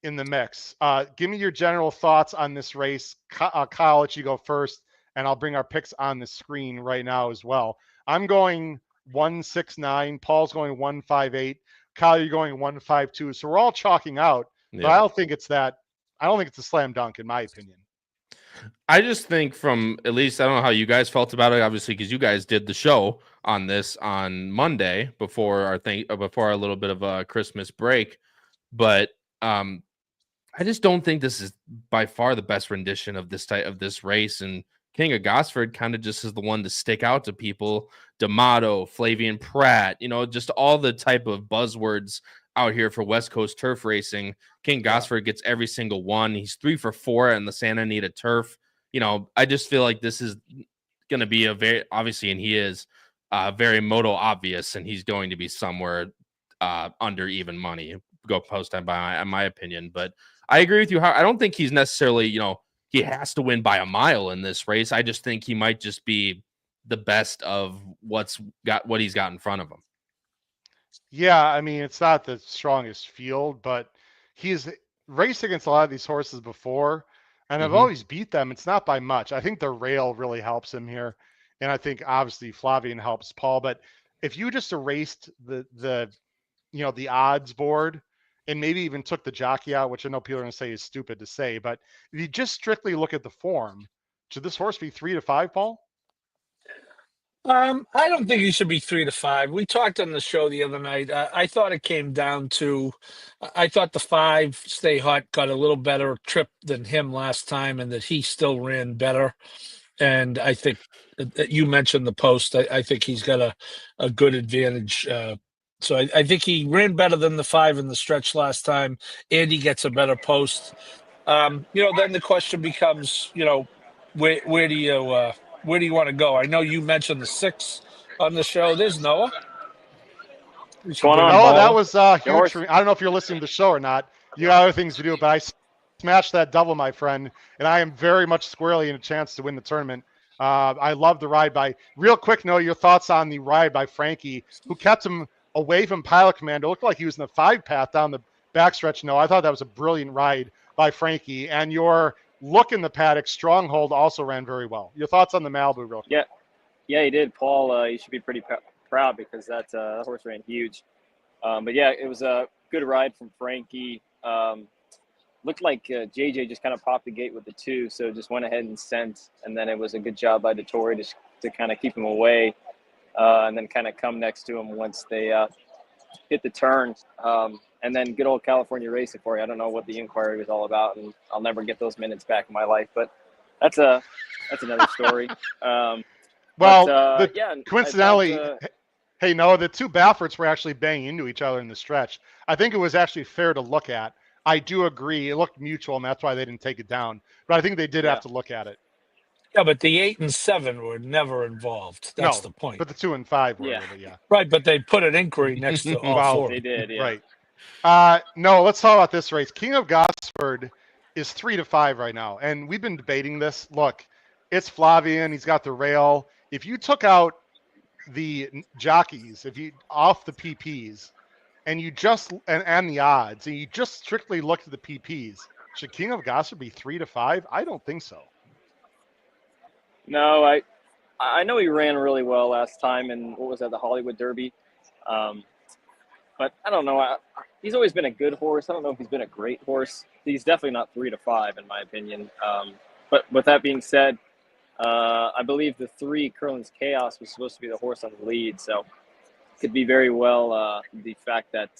in the mix. Give me your general thoughts on this race. Kyle, I'll let you go first, and I'll bring our picks on the screen right now as well. I'm going 169. Paul's going 158. Kyle, you're going 152. So we're all chalking out, but I don't think it's that. I don't think it's a slam dunk, in my opinion. I just think from at least, I don't know how you guys felt about it, obviously, because you guys did the show on this on Monday before our little bit of a Christmas break. But I just don't think this is by far the best rendition of this race. And King of Gosford kind of just is the one to stick out to people. D'Amato, Flavian Pratt, just all the type of buzzwords out here for West Coast turf racing. King Gosford gets every single one. He's 3 for 4 in the Santa Anita turf. I just feel like this is going to be a very, obviously, and he is very moto obvious, and he's going to be somewhere under even money. Go post time by my opinion, but I agree with you. I don't think he's necessarily, he has to win by a mile in this race. I just think he might just be the best of what he's got in front of him. Yeah, I mean, it's not the strongest field, but he's raced against a lot of these horses before, and I've always beat them. It's not by much. I think the rail really helps him here, and I think obviously Flavian helps Paul. But if you just erased the odds board and maybe even took the jockey out, which I know people are going to say is stupid to say, but if you just strictly look at the form, should this horse be 3 to 5, Paul? I don't think he should be 3 to 5. We talked on the show the other night. I thought it came down to, I thought the 5 Stay Hot got a little better trip than him last time, and that he still ran better. And I think that you mentioned the post. I think he's got a good advantage. So I think he ran better than the 5 in the stretch last time. Andy gets a better post. Then the question becomes, where do you want to go? I know you mentioned the 6 on the show. There's Noah. What's going on, Noah, Paul? that was huge for me. I don't know if you're listening to the show or not. You got other things to do, but I smashed that double, my friend, and I am very much squarely in a chance to win the tournament. I love the ride by. Real quick, Noah, your thoughts on the ride by Frankie, who kept him away from Pilot Commando. It looked like he was in the 5 path down the backstretch. No, I thought that was a brilliant ride by Frankie. And your look in the paddock, Stronghold, also ran very well. Your thoughts on the Malibu, real quick? Yeah, he did. Paul, you should be pretty proud because that horse ran huge. But yeah, it was a good ride from Frankie. Looked like JJ just kind of popped the gate with the 2, so just went ahead and sent. And then it was a good job by DeTore to kind of keep him away. And then kind of come next to him once they hit the turn. And then good old California racing for you. I don't know what the inquiry was all about, and I'll never get those minutes back in my life. But that's another story. Coincidentally, hey, Noah, the 2 Bafferts were actually banging into each other in the stretch. I think it was actually fair to look at. I do agree. It looked mutual, and that's why they didn't take it down. But I think they did have to look at it. Yeah, but the 8 and 7 were never involved. That's the point. But the 2 and 5 were. Yeah. Right, but they put an inquiry next to all 4. They did, yeah. Right. No, let's talk about this race. King of Gosford is 3 to 5 right now, and we've been debating this. Look, it's Flavian. He's got the rail. If you took out the jockeys, if you off the PPs, and you just and the odds, and you just strictly looked at the PPs, should King of Gosford be 3 to 5? I don't think so. No, I know he ran really well last time in, what was that, the Hollywood Derby. But I don't know. He's always been a good horse. I don't know if he's been a great horse. He's definitely not 3 to 5 in my opinion. But with that being said, I believe the 3 Curlin's Chaos was supposed to be the horse on the lead. So it could be very well the fact that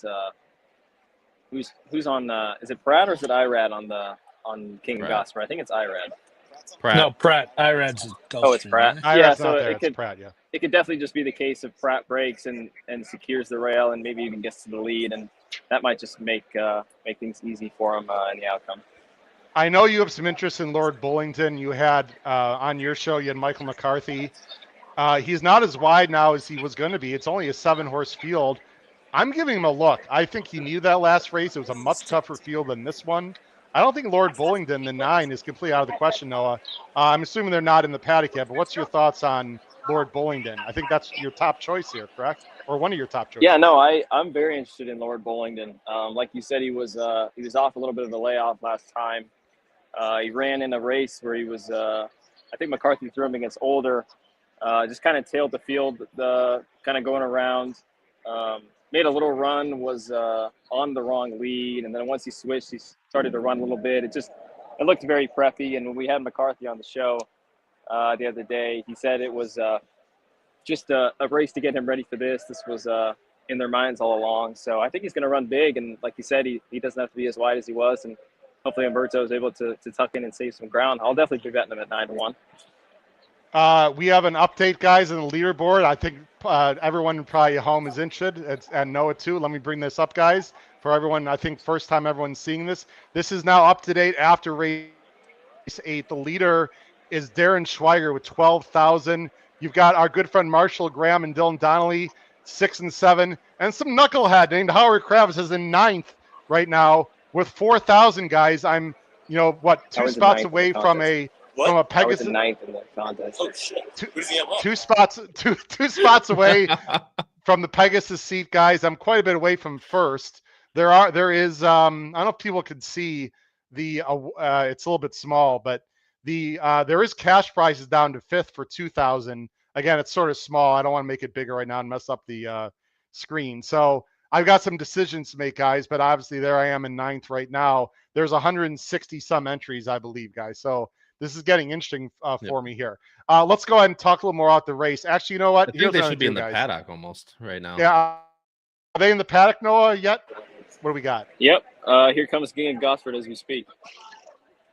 who's on is it Pratt or is it Irad on King of Gosford? I think it's Irad. Pratt. No, Pratt. Irad's it's Pratt. Irad's not there. It's Pratt, yeah. It could definitely just be the case of Pratt breaks and secures the rail and maybe even gets to the lead, and that might just make things easy for him in the outcome. I know you have some interest in Lord Bullington. You had on your show, you had Michael McCarthy. He's not as wide now as he was going to be. It's only a 7-horse field. I'm giving him a look. I think he knew that last race. It was a much tougher field than this one. I don't think Lord Bullingdon, the 9, is completely out of the question, Noah. I'm assuming they're not in the paddock yet, but what's your thoughts on Lord Bullingdon? I think that's your top choice here, correct? Or one of your top choices. Yeah, no, I'm very interested in Lord Bullingdon. Like you said, he was off a little bit of a layoff last time. He ran in a race where he was, I think McCarthy threw him against Older. Just kind of tailed the field, kind of going around. Made a little run, was on the wrong lead, and then once he switched, he started to run a little bit. It looked very preppy. And when we had McCarthy on the show the other day, he said it was just a race to get him ready for this. This was in their minds all along. So I think he's going to run big. And like you said, he doesn't have to be as wide as he was. And hopefully Umberto is able to tuck in and save some ground. I'll definitely be betting him at 9-1. We have an update, guys, in the leaderboard. I think everyone probably at home is interested, and Noah too. Let me bring this up, guys, for everyone. I think first time everyone's seeing this. This is now up to date after race 8. The leader is Darren Schweiger with 12,000. You've got our good friend Marshall Graham and Dylan Donnelly, 6 and 7, and some knucklehead named Howard Kravitz is in 9th right now with 4,000, guys. I'm, 2 spots away from a Pegasus. 9th in the contest. Oh shit! Two spots away from the Pegasus seat, guys. I'm quite a bit away from first. There is I don't know if people could see the it's a little bit small, but there is cash prizes down to 5th for 2,000. Again, it's sort of small. I don't want to make it bigger right now and mess up the screen. So I've got some decisions to make, guys, but obviously there I am in 9th right now. There's 160 some entries, I believe, guys. So this is getting interesting for me here. Let's go ahead and talk a little more about the race. Actually, you know what? I think they should be in the paddock almost right now. Yeah. Are they in the paddock, Noah, yet? What do we got? Yep. Here comes King of Gosford as we speak.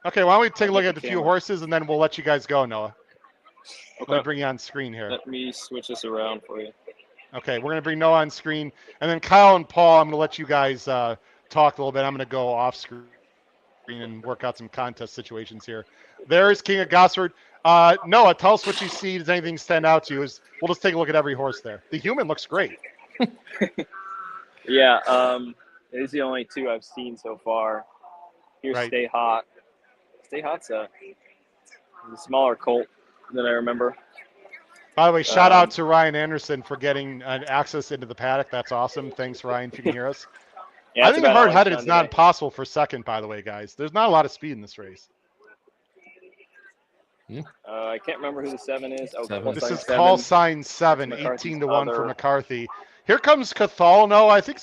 Okay, why don't we take a look at the few horses, and then we'll let you guys go, Noah. Okay. Let me bring you on screen here. Let me switch this around for you. Okay, we're going to bring Noah on screen. And then Kyle and Paul, I'm going to let you guys talk a little bit. I'm going to go off screen and work out some contest situations here. There's King of Gosford. Noah, tell us what you see. Does anything stand out to you? We'll just take a look at every horse there. The human looks great. Yeah, it is the only 2 I've seen so far. Here's Right. Stay Hot. Stay Hot's a smaller colt than I remember. By the way, shout out to Ryan Anderson for getting access into the paddock. That's awesome. Thanks, Ryan, if you can hear us. Yeah, I think hard-headed is not possible for second, by the way, guys. There's not a lot of speed in this race. I can't remember who the 7 is. Oh, 7. This is call sign 7, McCarthy's 18-1 for other. McCarthy. Here comes Cathal. No, I think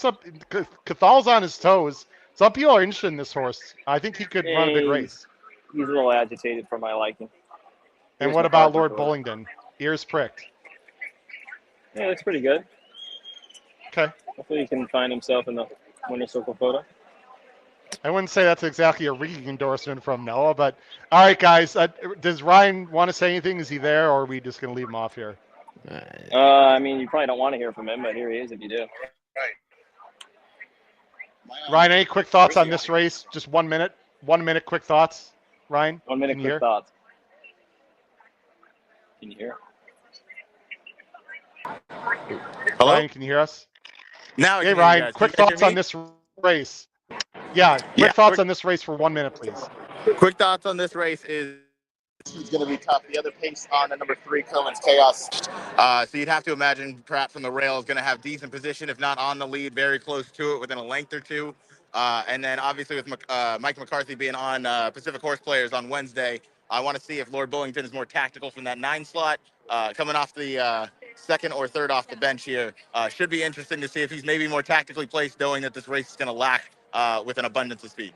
Cathal's on his toes. Some people are interested in this horse. I think he could run a big race. He's a little agitated for my liking. And Here's what about McCarthy Lord for it. Bullingdon? Ears pricked. Yeah, that's pretty good. Okay. Hopefully he can find himself in the winner's circle photo. I wouldn't say that's exactly a ringing endorsement from Noah, but all right, guys. Does Ryan want to say anything? Is he there, or are we just going to leave him off here? I mean, you probably don't want to hear from him, but here he is if you do. Ryan, any quick thoughts on this race? Just 1 minute. 1 minute quick thoughts. Ryan? 1 minute can you quick hear? thoughts. Can you hear? Hello? Ryan, can you hear us? Now, I Hey, can hear you Ryan, guys. quick Can you guys thoughts hear on me? this race. Yeah, quick thoughts on this race for 1 minute, please. Quick thoughts on this race is it's going to be tough. The other pace on the number 3, Cohen's Chaos. So you'd have to imagine perhaps on the rail is going to have decent position, if not on the lead, very close to it, within a length or two. And then obviously with Mike McCarthy being on Pacific Horse Players on Wednesday, I want to see if Lord Bullingdon is more tactical from that 9 slot, coming off the 2nd or 3rd off the bench here. Should be interesting to see if he's maybe more tactically placed, knowing that this race is going to lack with an abundance of speed.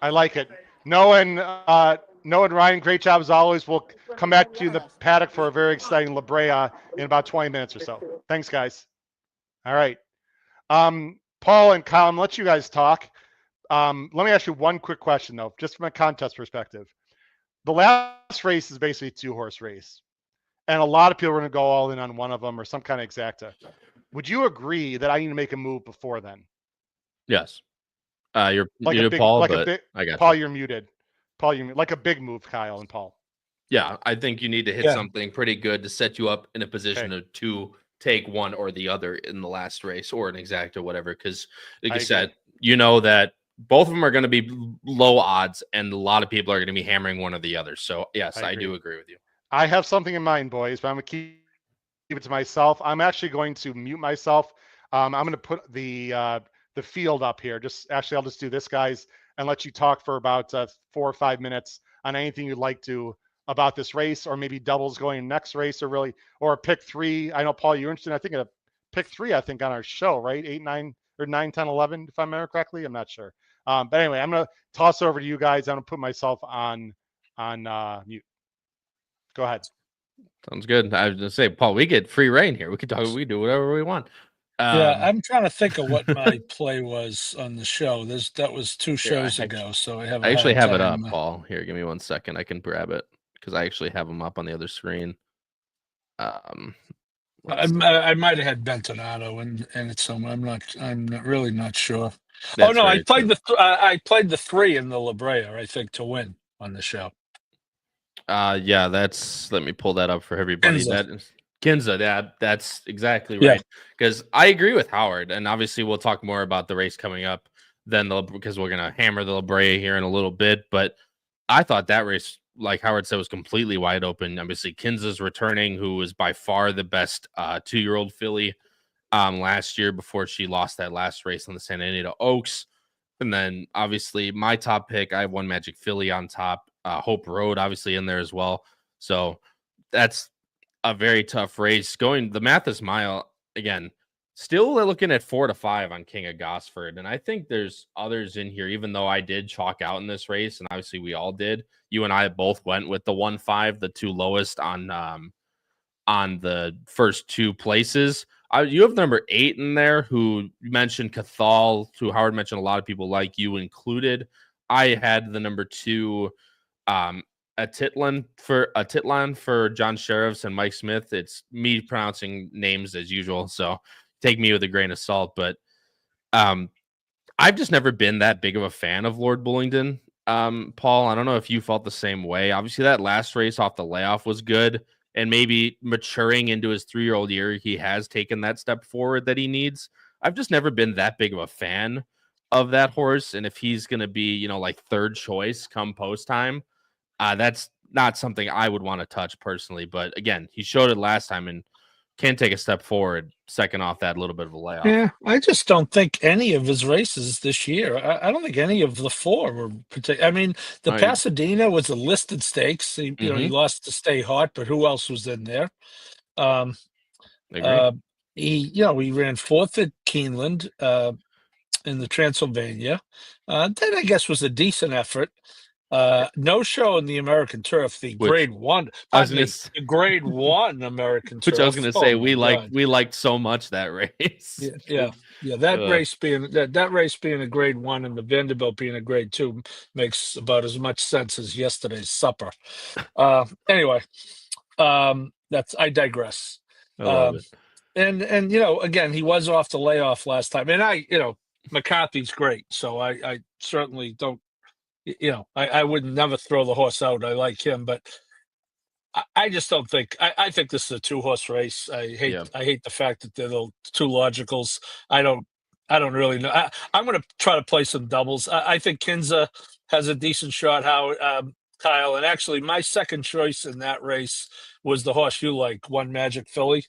I like it. Noah and Ryan, great job as always. We'll come back to you in the paddock for a very exciting LaBrea in about 20 minutes or so. Thanks, guys. All right. Paul and Kyle, I'm gonna let you guys talk. Let me ask you one quick question, though, just from a contest perspective. The last race is basically a 2-horse race, and a lot of people are going to go all in on one of them or some kind of exacta. Would you agree that I need to make a move before then? Yes. You're Like muted, a big, Paul, like but a big, I got Paul, you. you're muted. Paul, you're like a big move, Kyle and Paul. Yeah, I think you need to hit Yeah. something pretty good to set you up in a position to take one or the other in the last race or an exact or whatever. Because, like I you agree. said, you know that both of them are going to be low odds, and a lot of people are going to be hammering one or the other. So, yes, I do agree with you. I have something in mind, boys, but I'm going to keep it to myself. I'm actually going to mute myself. I'm going to put the field up here. I'll just do this, guys, and let you talk for about 4 or 5 minutes on anything you'd like to about this race, or maybe doubles going next race, or a pick 3. I know, Paul, you're interested. I think a pick 3. I think on our show, right? 8, 9, or 9, 10, 11, if I remember correctly. I'm not sure. But anyway, I'm going to toss it over to you guys. I'm going to put myself on mute. Go ahead. Sounds good. I was going to say, Paul, we get free reign here. We can talk. We do whatever we want. Yeah, I'm trying to think of what my play was on the show. That was 2 shows ago, so I have. I actually have it up, Paul. Here, give me 1 second. I can grab it because I actually have them up on the other screen. I might have had Bentonato in it somewhere. I'm really not sure. That's I played I played the 3 in the LaBrea, I think, to win on the show. Yeah, let me pull that up for everybody. Ginza. That is Ginza. That's exactly right. Because I agree with Howard, and obviously we'll talk more about the race coming up because we're gonna hammer the LaBrea here in a little bit. But I thought that race, like Howard said, was completely wide open. Obviously, Kinza's returning, who was by far the best 2-year-old filly last year before she lost that last race on the Santa Anita Oaks. And then obviously my top pick, I have One Magic Filly on top. Hope Road obviously in there as well. So that's a very tough race. Going the Matthies Mile again, still looking at 4 to 5 on King of Gosford. And I think there's others in here, even though I did chalk out in this race, and obviously we all did. You and I both went with the 1-5, the 2 lowest on the first 2 places. You have number 8 in there, who you mentioned Cathal, who Howard mentioned a lot of people like, you included. I had the number 2, a Titlan for John Sheriffs and Mike Smith. It's me pronouncing names as usual, so take me with a grain of salt. But I've just never been that big of a fan of Lord Bullingdon. Paul, I don't know if you felt the same way. Obviously, that last race off the layoff was good. And maybe maturing into his 3-year-old year, he has taken that step forward that he needs. I've just never been that big of a fan of that horse. And if he's going to be, like 3rd choice come post time, that's not something I would want to touch personally. But again, he showed it last time and can take a step forward second off that little bit of a layoff. Yeah, I just don't think any of his races this year. I don't think any of the 4 were particular. I mean, the Pasadena was a listed stakes. He lost to Stay Hot, but who else was in there? He ran 4th at Keeneland in the Transylvania. That I guess was a decent effort. No show in the American Turf, grade 1. The grade 1 American Turf. Which I was going to say, we liked so much that race. Yeah. That race being that race being a grade 1 and the Vanderbilt being a grade 2 makes about as much sense as yesterday's supper. Anyway, I digress. I love it. And again, he was off the layoff last time, and McCarthy's great, so I certainly don't. I would never throw the horse out. I like him, but I just don't think. I think this is a 2-horse race. I hate the fact that they're the 2 logicals. I don't really know. I'm going to try to play some doubles. I think Kinza has a decent shot. Kyle, and actually, my second choice in that race was the horse you like, One Magic Filly.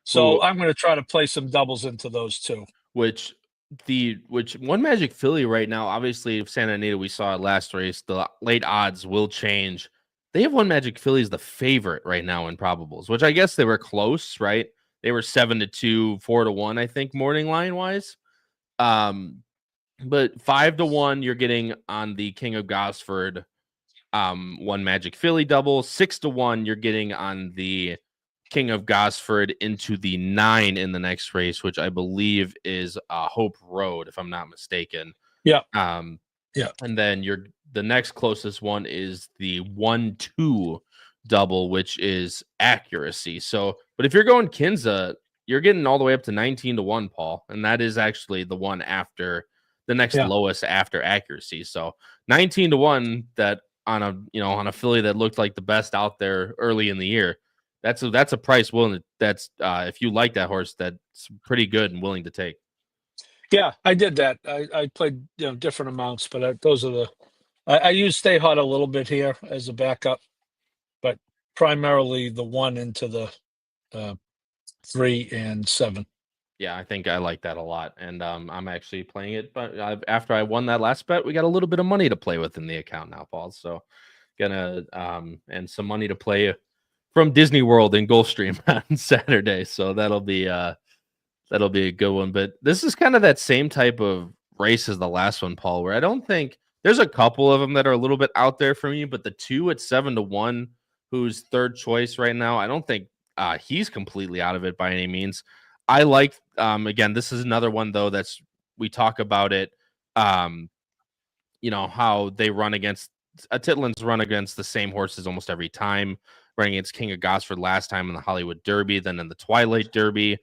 So I'm going to try to play some doubles into those 2. Which One Magic Filly right now, obviously Santa Anita, we saw it last race, the late odds will change. They have One Magic Filly as the favorite right now in probables, which I guess they were close, right? They were 7-2, 4-1, I think, morning line wise. But 5-1, you're getting on the King of Gosford One Magic Filly double. 6-1, you're getting on the King of Gosford into the 9 in the next race, which I believe is Hope Road, if I'm not mistaken. Yeah. Yeah. And then the next closest one is the 1-2 double, which is Accuracy. So, but if you're going Kinza, you're getting all the way up to 19-1, Paul, and that is actually the one after the next lowest after Accuracy. So 19-1 that on a filly that looked like the best out there early in the year. that's a price willing to, that's if you like that horse, that's pretty good and willing to take. Yeah, I did that. I played different amounts, but those are the. I use Stay Hot a little bit here as a backup, but primarily the 1 into the 3 and 7. Yeah, I think I like that a lot, and I'm actually playing it. But after I won that last bet, we got a little bit of money to play with in the account now, Paul. So gonna and some money to play from Disney World in Gulfstream on Saturday. So that'll be a good one. But this is kind of that same type of race as the last one, Paul, where I don't think there's a couple of them that are a little bit out there for me, but the 2 at 7-1, who's third choice right now, I don't think he's completely out of it by any means. I like again, this is another one though that's we talk about it. How they run against Titlin's run against the same horses almost every time, running against King of Gosford last time in the Hollywood Derby, then in the Twilight Derby.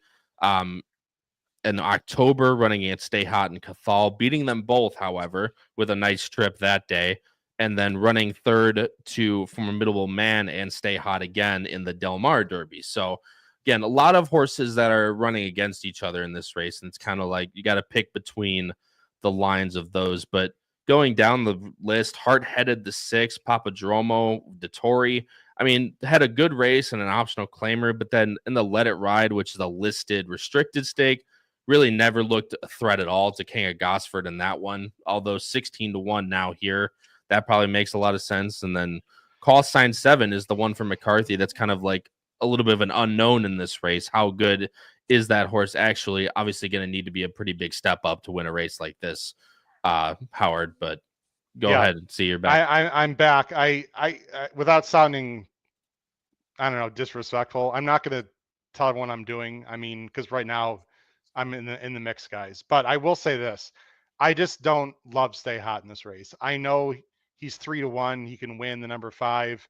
In October, running against Stay Hot and Cathal, beating them both, however, with a nice trip that day, and then running third to Formidable Man and Stay Hot again in the Del Mar Derby. So, again, a lot of horses that are running against each other in this race, and it's kind of like you got to pick between the lines of those. But going down the list, Heart-Headed the 6, Papadromo, Dettori, I mean, had a good race and an optional claimer, but then in the Let It Ride, which is a listed restricted stake, really never looked a threat at all to King of Gosford in that one. Although 16-1 now here, that probably makes a lot of sense. And then Call Sign 7 is the one for McCarthy. That's kind of like a little bit of an unknown in this race. How good is that horse actually? Obviously going to need to be a pretty big step up to win a race like this, Howard, but go ahead and see your back. I'm back. I without sounding, I don't know, disrespectful, I'm not going to tell everyone I'm doing. I mean, because right now I'm in the mix, guys. But I will say this: I just don't love Stay Hot in this race. I know he's 3-1. He can win the number 5.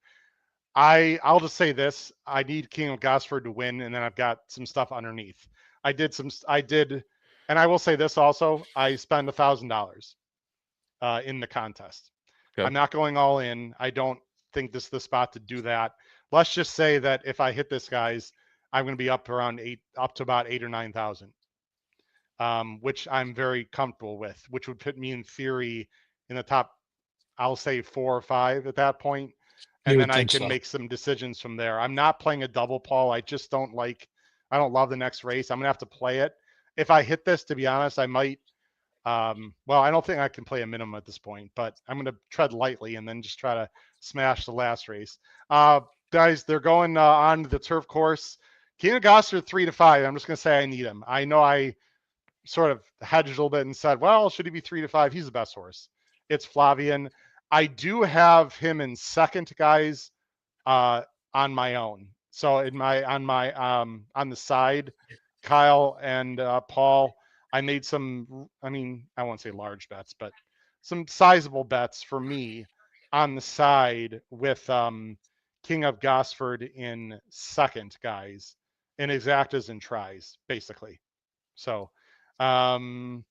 I'll just say this: I need King of Gosford to win, and then I've got some stuff underneath. I did, and I will say this also: I spent $1,000 in the contest. Okay. I'm not going all in. I don't think this is the spot to do that. Let's just say that if I hit this, guys, I'm going to be up to about 8 or 9,000, which I'm very comfortable with, which would put me in theory in the top, I'll say 4 or 5 at that point. And then I can make some decisions from there. I'm not playing a double, Paul. I just don't love the next race. I'm going to have to play it. If I hit this, to be honest, I might, well, I don't think I can play a minimum at this point, but I'm going to tread lightly and then just try to smash the last race. Guys, they're going on the turf course. King of Gosford 3-5. I'm just going to say I need him. I know I sort of hedged a little bit and said, well, should he be 3-5? He's the best horse. It's Flavian. I do have him in second, guys, on my own. So on the side, Kyle and Paul, I made some, I won't say large bets, but some sizable bets for me on the side with King of Gosford in second, guys, in exactas and tries, basically. So in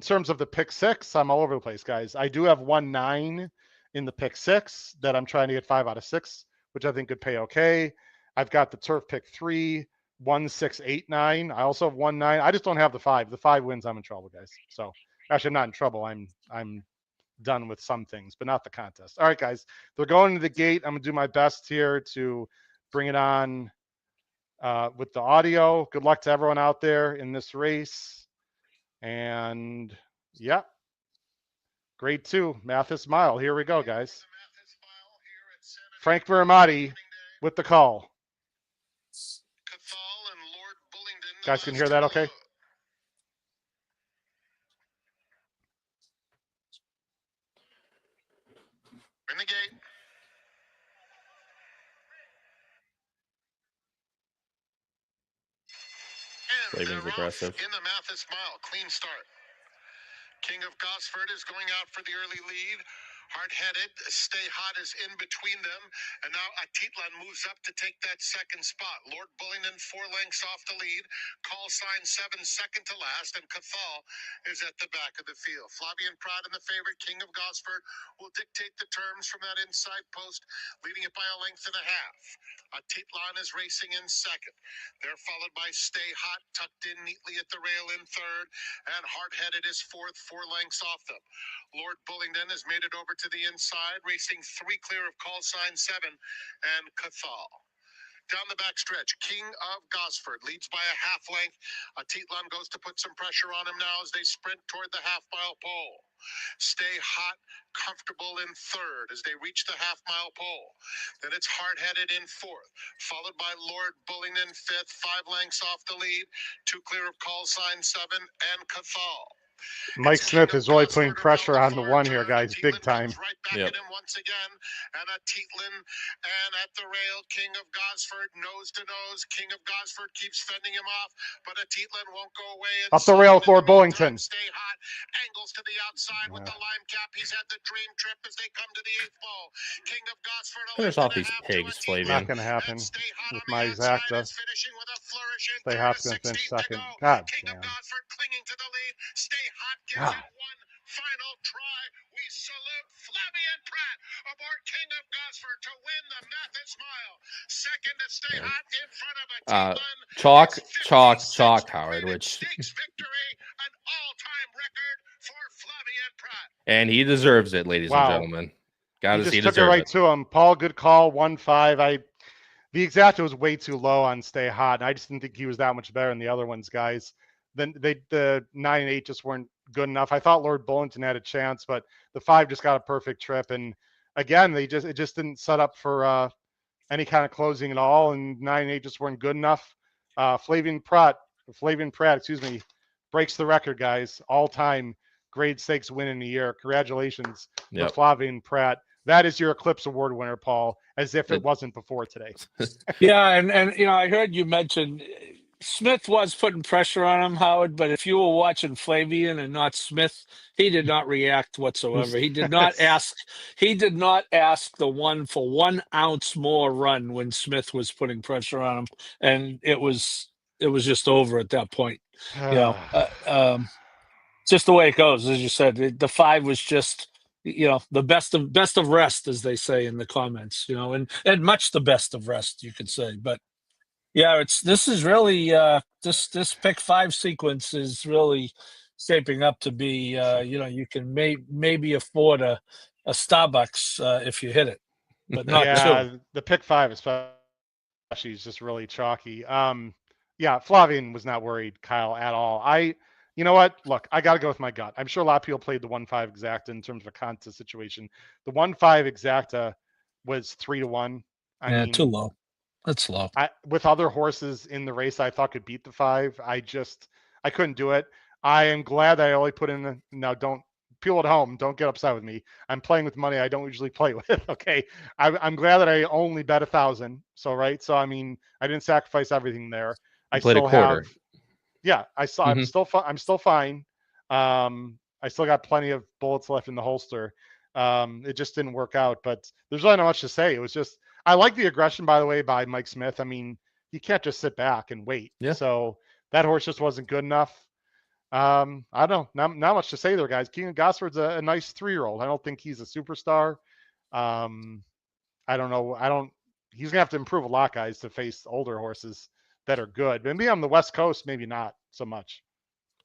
terms of the pick 6, I'm all over the place, guys. I do have 1-9 in the pick 6 that I'm trying to get 5 out of 6, which I think could pay okay. I've got the turf pick 3, 1, 6, 8, 9. I also have 1, 9. I just don't have the 5. The 5 wins, I'm in trouble, guys. So actually, I'm not in trouble. I'm done with some things, but not the contest. All right, guys, they're going to the gate. I'm gonna do my best here to bring it on with the audio. Good luck to everyone out there in this race. And yeah, grade 2, Matthies Mile. Here we go, guys. Frank Vermati with the call. Guys can hear that okay? In the gate. Flavin's aggressive. In the Matthies Mile, clean start. King of Gosford is going out for the early lead. Hard-headed, Stay Hot is in between them, and now Atitlan moves up to take that second spot. Lord Bullingdon 4 lengths off the lead. Call sign 7 second to last, and Cathal is at the back of the field. Flavien Prat and the favorite, King of Gosford, will dictate the terms from that inside post, leading it by a length and a half. Atitlan is racing in second. They're followed by Stay Hot, tucked in neatly at the rail in third, and Hard-headed is fourth, 4 lengths off them. Lord Bullingdon has made it over to the inside, racing 3 clear of call sign 7 and Cathal. Down the backstretch, King of Gosford leads by a half length. Atitlan goes to put some pressure on him now as they sprint toward the half-mile pole. Stay Hot, comfortable in third as they reach the half-mile pole. Then it's Hard-headed in fourth, followed by Lord Bullingdon fifth, 5 lengths off the lead, 2 clear of call sign 7 and Cathal. Mike Smith is really putting pressure on the one here, guys, big time. Right back at him once again, and Atitlan, and at the rail, King of Gosford, nose to nose. King of Gosford keeps fending him off, but Atitlan won't go away. Up the rail, Lord Bullingdon. Stay Hot angles to the outside with the lime cap. He's had the dream trip as they come to the 8th ball. King of Gosford. Finish off these pigs, Flavien. Not going to happen with my exacta. Stay Hot's going to finish second. God King damn. of Gosford clinging to the lead. Stay Hot gives it one final try. We salute Flavien Prat aboard King of Gosford to win the Matthies Mile. Second to Stay Hot in front of a Chalk, Howard, which victory, an all-time record for Flavien Prat. and he deserves it, ladies and gentlemen. He took it right to him. Paul, good call, 1-5. The exacta was way too low on Stay Hot, and I just didn't think he was that much better than the other ones, guys. Then the 9 and 8 just weren't good enough. I thought Lord Bullingdon had a chance, but the 5 just got a perfect trip. And again, it just didn't set up for any kind of closing at all. And 9 and 8 just weren't good enough. Flavien Prat, breaks the record, guys. All-time grade stakes win in a year. Congratulations for Flavien Prat. That is your Eclipse Award winner, Paul, as if it wasn't before today. Yeah, and I heard you mention Smith was putting pressure on him, Howard, but if you were watching Flavien and not Smith, he did not react whatsoever. He did not ask the one for 1 ounce more run when Smith was putting pressure on him, and it was just over at that point. Just the way it goes, as you said. The 5 was just the best of rest, as they say in the comments, and much the best of rest, you could say. But yeah, this is really this pick 5 sequence is really shaping up to be you can maybe afford a Starbucks if you hit it, but not two. The pick 5 especially is just really chalky. Flavien was not worried, Kyle, at all. You know what? Look, I got to go with my gut. I'm sure a lot of people played the 1-5 exacta in terms of a contest situation. The 1-5 exacta was 3-1. I mean, too low. That's low. With other horses in the race, I thought could beat the 5. I couldn't do it. I am glad that I only put in now. Don't people at home, don't get upset with me. I'm playing with money I don't usually play with. Okay, I'm glad that I only bet 1,000. So I mean, I didn't sacrifice everything there. I played still a quarter. I'm still fine. I still got plenty of bullets left in the holster. It just didn't work out, but there's really not much to say. It was just, I like the aggression, by the way, by Mike Smith. I mean, you can't just sit back and wait. Yeah. So that horse just wasn't good enough. I don't know. Not much to say there, guys. King of Gosford's a nice 3-year-old. I don't think he's a superstar. I don't know. He's gonna have to improve a lot, guys, to face older horses that are good. Maybe on the West Coast, maybe not so much.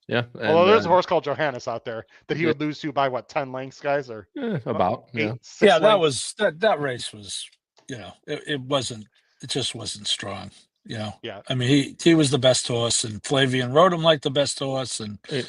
Yeah. Although there's a horse called Johannes out there that he would lose to by 10 lengths, guys, or about 8, 6 lengths. That race was, it just wasn't strong. Yeah. I mean, he was the best horse, and Flavien rode him like the best horse, and I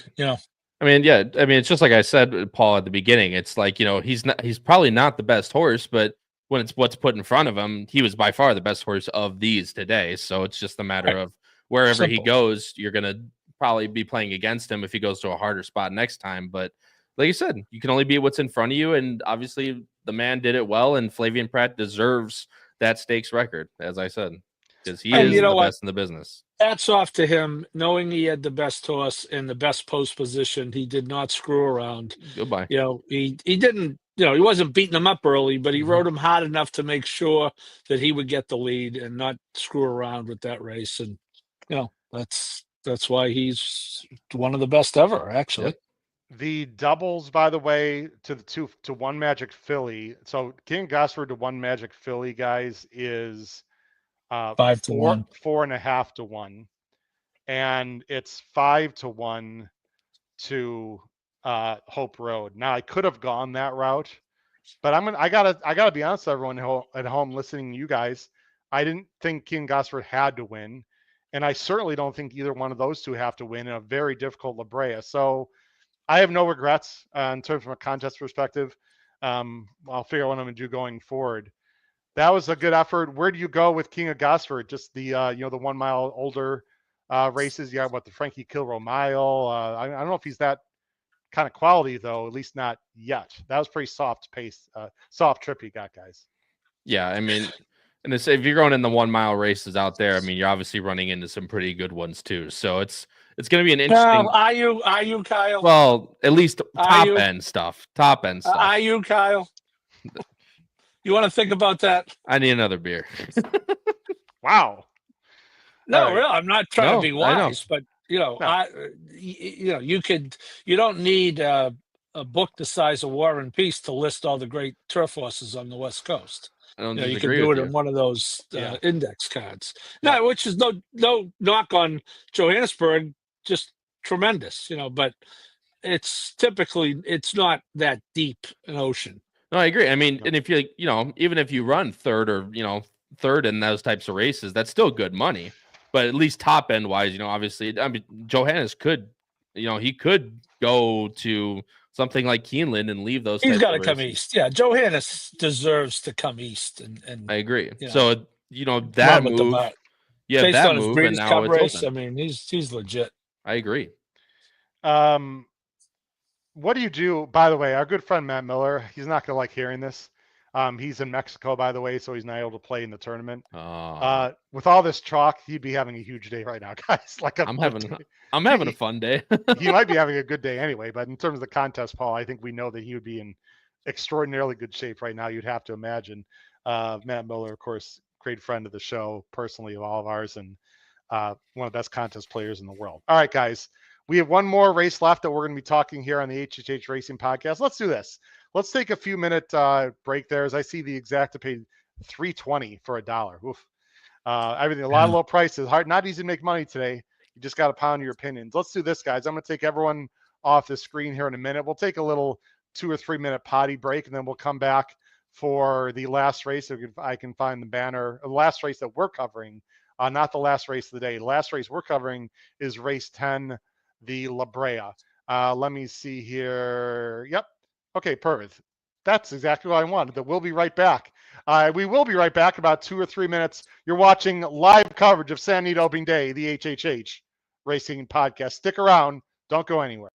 mean, it's just like I said, Paul, at the beginning. It's like, he's probably not the best horse, but when it's what's put in front of him, he was by far the best horse of these today. So it's just a matter of wherever he goes, you're going to probably be playing against him if he goes to a harder spot next time. But like you said, you can only beat what's in front of you. And obviously the man did it well. And Flavien Prat deserves that stakes record, as I said, because he is the best in the business. Hats off to him, knowing he had the best horse in the best post position. He did not screw around. Goodbye. He didn't he wasn't beating him up early, but he Mhm. rode him hard enough to make sure that he would get the lead and not screw around with that race. And that's why he's one of the best ever, actually. Yep. The doubles, by the way, to the 2-1 Magic Philly. So King Gosford to 1 Magic Philly, guys, is 5-1. 4.5-1, and it's 5-1 to Hope Road. Now I could have gone that route, but I gotta be honest with everyone at home listening to you guys. I didn't think King Gosford had to win, and I certainly don't think either one of those two have to win in a very difficult LaBrea. So I have no regrets in terms from a contest perspective. I'll figure out what I'm going to do going forward. That was a good effort. Where do you go with King of Gosford? Just the the 1 mile older races. You got what, the Frankie Kilroe Mile. I don't know if he's that kind of quality though. At least not yet. That was pretty soft pace, soft trip you got, guys. Yeah, I mean, and if you're going in the 1 mile races out there, I mean, you're obviously running into some pretty good ones too. So it's going to be an interesting. Are you, Kyle? Well, at least Are you? end stuff. Top end stuff. Are you, Kyle? You want to think about that? I need another beer. Wow. No, right. really, I'm not trying to be I know. wise, but No. you don't need a book the size of War and Peace to list all the great turf horses on the West Coast. I don't You could disagree do with it you. in one of those Yeah. index cards. Yeah. No, which is no knock on Johannesburg, just tremendous, but it's not that deep an ocean. No, I agree. I mean, No. and if you even if you run third or third in those types of races, that's still good money. But at least top end wise, obviously, I mean, Johannes could, he could go to something like Keeneland and leave those. He's Types got to of come races. east. Yeah, Johannes deserves to come east, and I agree. you know, So that move, yeah, based that on his move, and Breeders' now Cup it's race, open. I mean, he's legit. I agree. What do you do? By the way, our good friend Matt Miller, he's not gonna like hearing this. He's in Mexico, by the way, so he's not able to play in the tournament. With all this chalk, he'd be having a huge day right now, guys. Like I'm having a fun day. He might be having a good day anyway, but in terms of the contest, Paul, I think we know that he would be in extraordinarily good shape right now. You'd have to imagine. Matt Miller, of course, great friend of the show, personally of all of ours, and one of the best contest players in the world. All right, guys. We have one more race left that we're going to be talking here on the HHH Racing Podcast. Let's do this. Let's take a few minute break there. As I see the exacta paid $3.20 for $1. Oof. Everything, a lot of low prices. Hard, not easy to make money today. You just got to pound your opinions. Let's do this, guys. I'm going to take everyone off the screen here in a minute. We'll take a little 2 or 3 minute potty break, and then we'll come back for the last race. If I can find the banner, the last race that we're covering, not the last race of the day. The last race we're covering is race 10, the LaBrea. Let me see here. Yep. Okay, perfect. That's exactly what I wanted. But we'll be right back. We will be right back about 2 or 3 minutes. You're watching live coverage of San Anita Opening Day, the HHH Racing Podcast. Stick around. Don't go anywhere.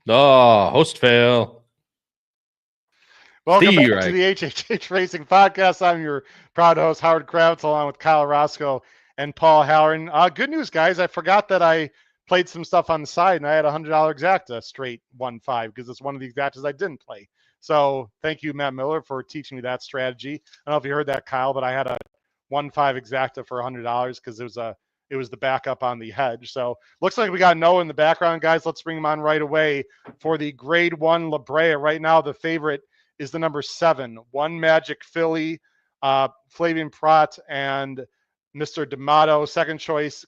Oh, host fail. Welcome Steve, back to the HHH Racing Podcast. I'm your proud host, Howard Kravitz, along with Kyle Roscoe and Paul Halloran. Good news, guys. I forgot that I played some stuff on the side, and I had a $100 exacta straight 1-5 because it's one of the exactas I didn't play. So thank you, Matt Miller, for teaching me that strategy. I don't know if you heard that, Kyle, but I had a 1-5 exacta for $100 because it was the backup on the hedge. So looks like we got Noah in the background, guys. Let's bring him on right away for the Grade 1 LaBrea. Right now, the favorite is the number 7, One Magic Philly, Flavian Prat, and Mr. D'Amato.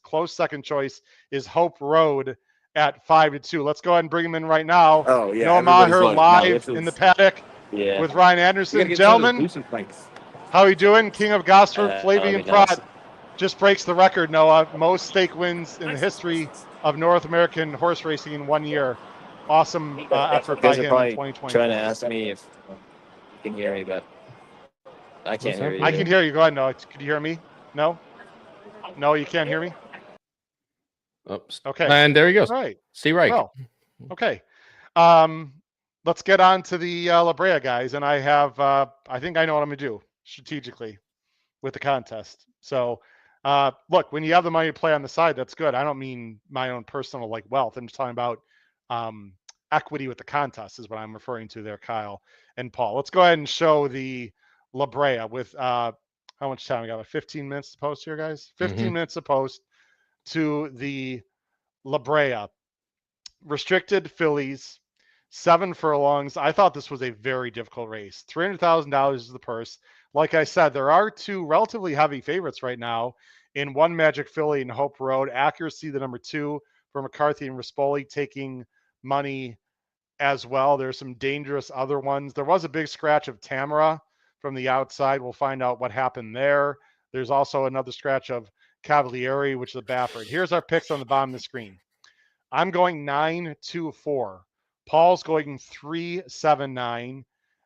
Close second choice is Hope Road at 5-2. Let's go ahead and bring him in right now. Oh, yeah. Noah Maher live in the paddock with Ryan Anderson. Gentlemen, how are you doing? King of Gosford, Flavian Prat just breaks the record, Noah. Most stake wins in the history of North American horse racing in 1 year. Awesome effort by him in 2020. Trying to ask me if you can hear me, but I can't hear you. I can hear you. Go ahead, Noah. Can you hear me? No? No, you can't hear me? Oops. Okay. And there he goes. All right. Steve Reich. Well, okay. Let's get on to the LaBrea guys. And I have, I think I know what I'm going to do strategically with the contest. So, look, when you have the money to play on the side, that's good. I don't mean my own personal wealth. I'm just talking about equity with the contest is what I'm referring to there, Kyle and Paul. Let's go ahead and show the LaBrea with how much time we got? 15 minutes to post here, guys. 15 minutes to post to the LaBrea. Restricted fillies, 7 furlongs. I thought this was a very difficult race. $300,000 is the purse. Like I said, there are 2 relatively heavy favorites right now in One Magic Philly and Hope Road. Accuracy, the number 2 for McCarthy and Rispoli, taking money as well. There's some dangerous other ones. There was a big scratch of Tamara from the outside. We'll find out what happened there. There's also another scratch of Cavalieri, which is a Baffert. Here's our picks on the bottom of the screen. I'm going 9-2-4. Paul's going 3-7-9,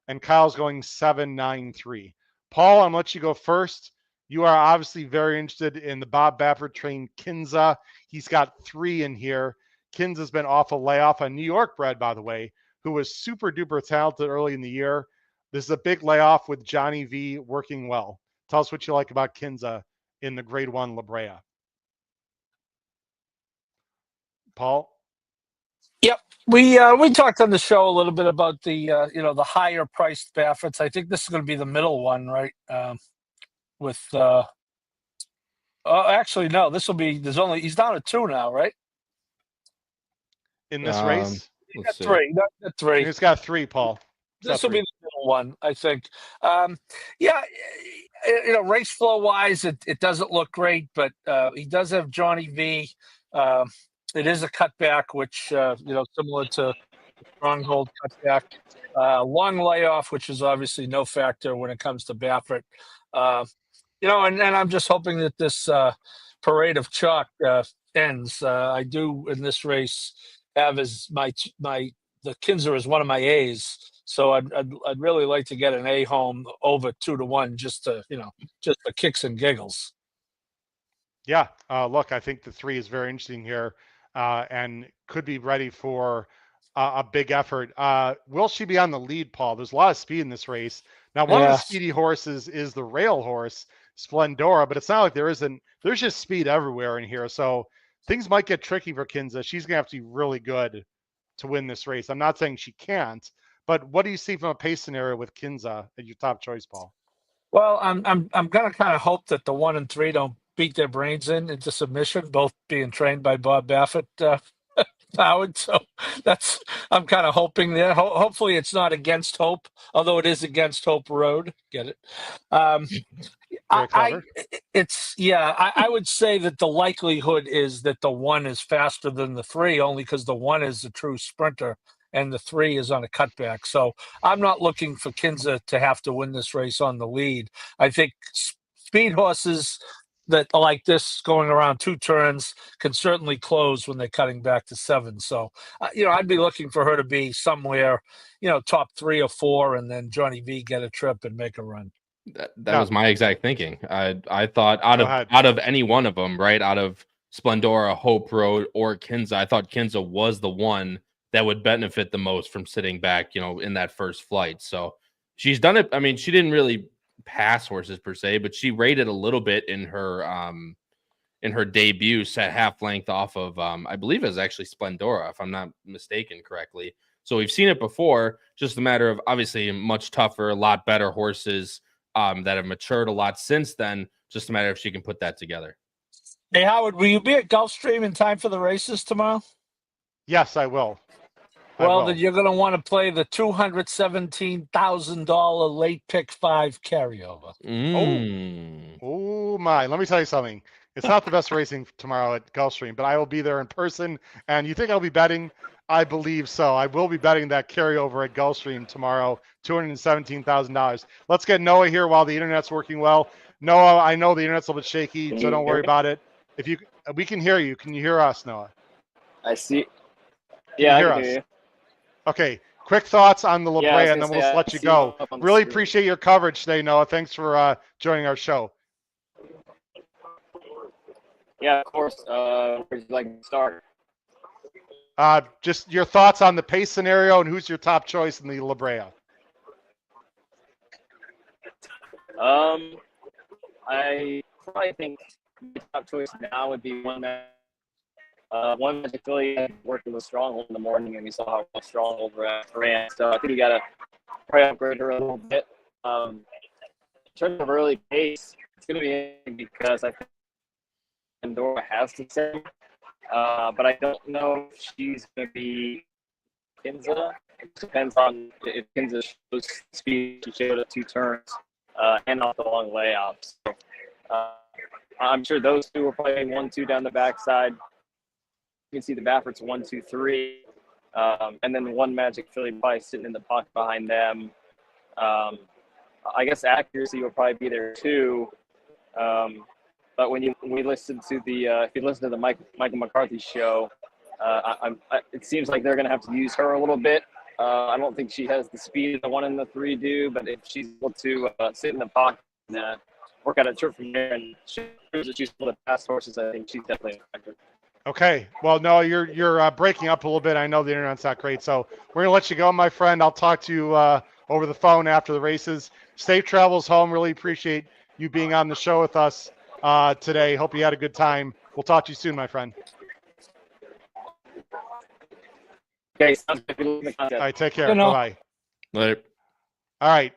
and Kyle's going 7-9-3. Paul, I'm going to let you go first. You are obviously very interested in the Bob Baffert trained Kinza. He's got 3 in here. Kinza's been off a layoff, a New York bred, by the way, who was super duper talented early in the year. This is a big layoff with Johnny V working well. Tell us what you like about Kinza in the Grade 1 LaBrea. Paul? Yep. We talked on the show a little bit about the the higher priced Bafferts. I think this is going to be the middle one, right? Actually no, this will be he's down to 2 now, right? In this race? He's got 3. Not 3. He's got 3, Paul. This will be the middle one, I think. Race flow wise, it doesn't look great, but he does have Johnny V. It is a cutback, which similar to Stronghold cutback. Long layoff, which is obviously no factor when it comes to Baffert. And I'm just hoping that this parade of chalk ends. I do in this race have as the Kinzer is one of my A's, so I'd really like to get an A home over 2-1 just for kicks and giggles. Yeah, look, I think the 3 is very interesting here, and could be ready for a big effort. Will she be on the lead, Paul? There's a lot of speed in this race. Now, one of the speedy horses is the rail horse, Splendora, but it's not like there's just speed everywhere in here. So things might get tricky for Kinza. She's going to have to be really good to win this race. I'm not saying she can't, but what do you see from a pace scenario with Kinza at your top choice, Paul? Well, I'm going to kind of hope that the 1 and 3 don't beat their brains into submission, both being trained by Bob Baffert, Howard. So I'm kind of hoping there. Hopefully it's not against Hope, although it is against Hope Road. Get it? I would say that the likelihood is that the 1 is faster than the 3, only because the 1 is a true sprinter and the 3 is on a cutback. So I'm not looking for Kinza to have to win this race on the lead. I think speed horses that are like this going around 2 turns can certainly close when they're cutting back to 7. So, I'd be looking for her to be somewhere, top 3 or 4, and then Johnny V get a trip and make a run. That was my exact thinking. I thought out of any one of them, right? Out of Splendora, Hope Road, or Kinza, I thought Kinza was the one that would benefit the most from sitting back, in that first flight. So she's done it. I mean, she didn't really pass horses per se, but she rated a little bit in her debut, set half length off of I believe it was actually Splendora, if I'm not mistaken correctly. So we've seen it before, just a matter of obviously much tougher, a lot better horses that have matured a lot since then. Just a matter if she can put that together. Hey, Howard, will you be at Gulfstream in time for the races tomorrow? Yes, I will. Well, then you're going to want to play the $217,000 late pick 5 carryover. Oh my! Let me tell you something. It's not the best racing tomorrow at Gulfstream, but I will be there in person. And you think I'll be betting? I believe so. I will be betting that carryover at Gulfstream tomorrow, $217,000. Let's get Noah here while the internet's working well. Noah, I know the internet's a little bit shaky, so don't worry about it. We can hear you. Can you hear us, Noah? I see. Yeah, I can hear you. Okay. Quick thoughts on the LaBrea, Yeah, and then we'll let you go. Really appreciate your coverage today, Noah. Thanks for joining our show. Yeah, of course. Where would you like to start? Just your thoughts on the pace scenario and who's your top choice in the LaBrea. I probably think my top choice now would be one Magic Philly working with Stronghold in the morning, and we saw how well Stronghold ran. So I think we got to probably upgrade her a little bit. In terms of early pace, it's going to be interesting because I think Pandora has to say, but I don't know if she's going to be Kinza. It depends on if Kinza shows speed. She showed at 2 turns and off the long layouts. So, I'm sure those two will probably 1-2 down the backside. You can see the Baffert's 1, 2, 3, and then one Magic Philly probably sitting in the pocket behind them. I guess accuracy will probably be there too. But when we listen to if you listen to the Michael McCarthy show, it seems like they're going to have to use her a little bit. I don't think she has the speed the 1 and the 3 do, but if she's able to sit in the pocket and work out a trip from there and she's able to pass horses, I think she's definitely a factor. Okay. Well, no, you're breaking up a little bit. I know the internet's not great, so we're gonna let you go, my friend. I'll talk to you over the phone after the races. Safe travels home. Really appreciate you being on the show with us today. Hope you had a good time. We'll talk to you soon, my friend. Okay, sounds good. All right, take care. Bye-bye. Later. All right.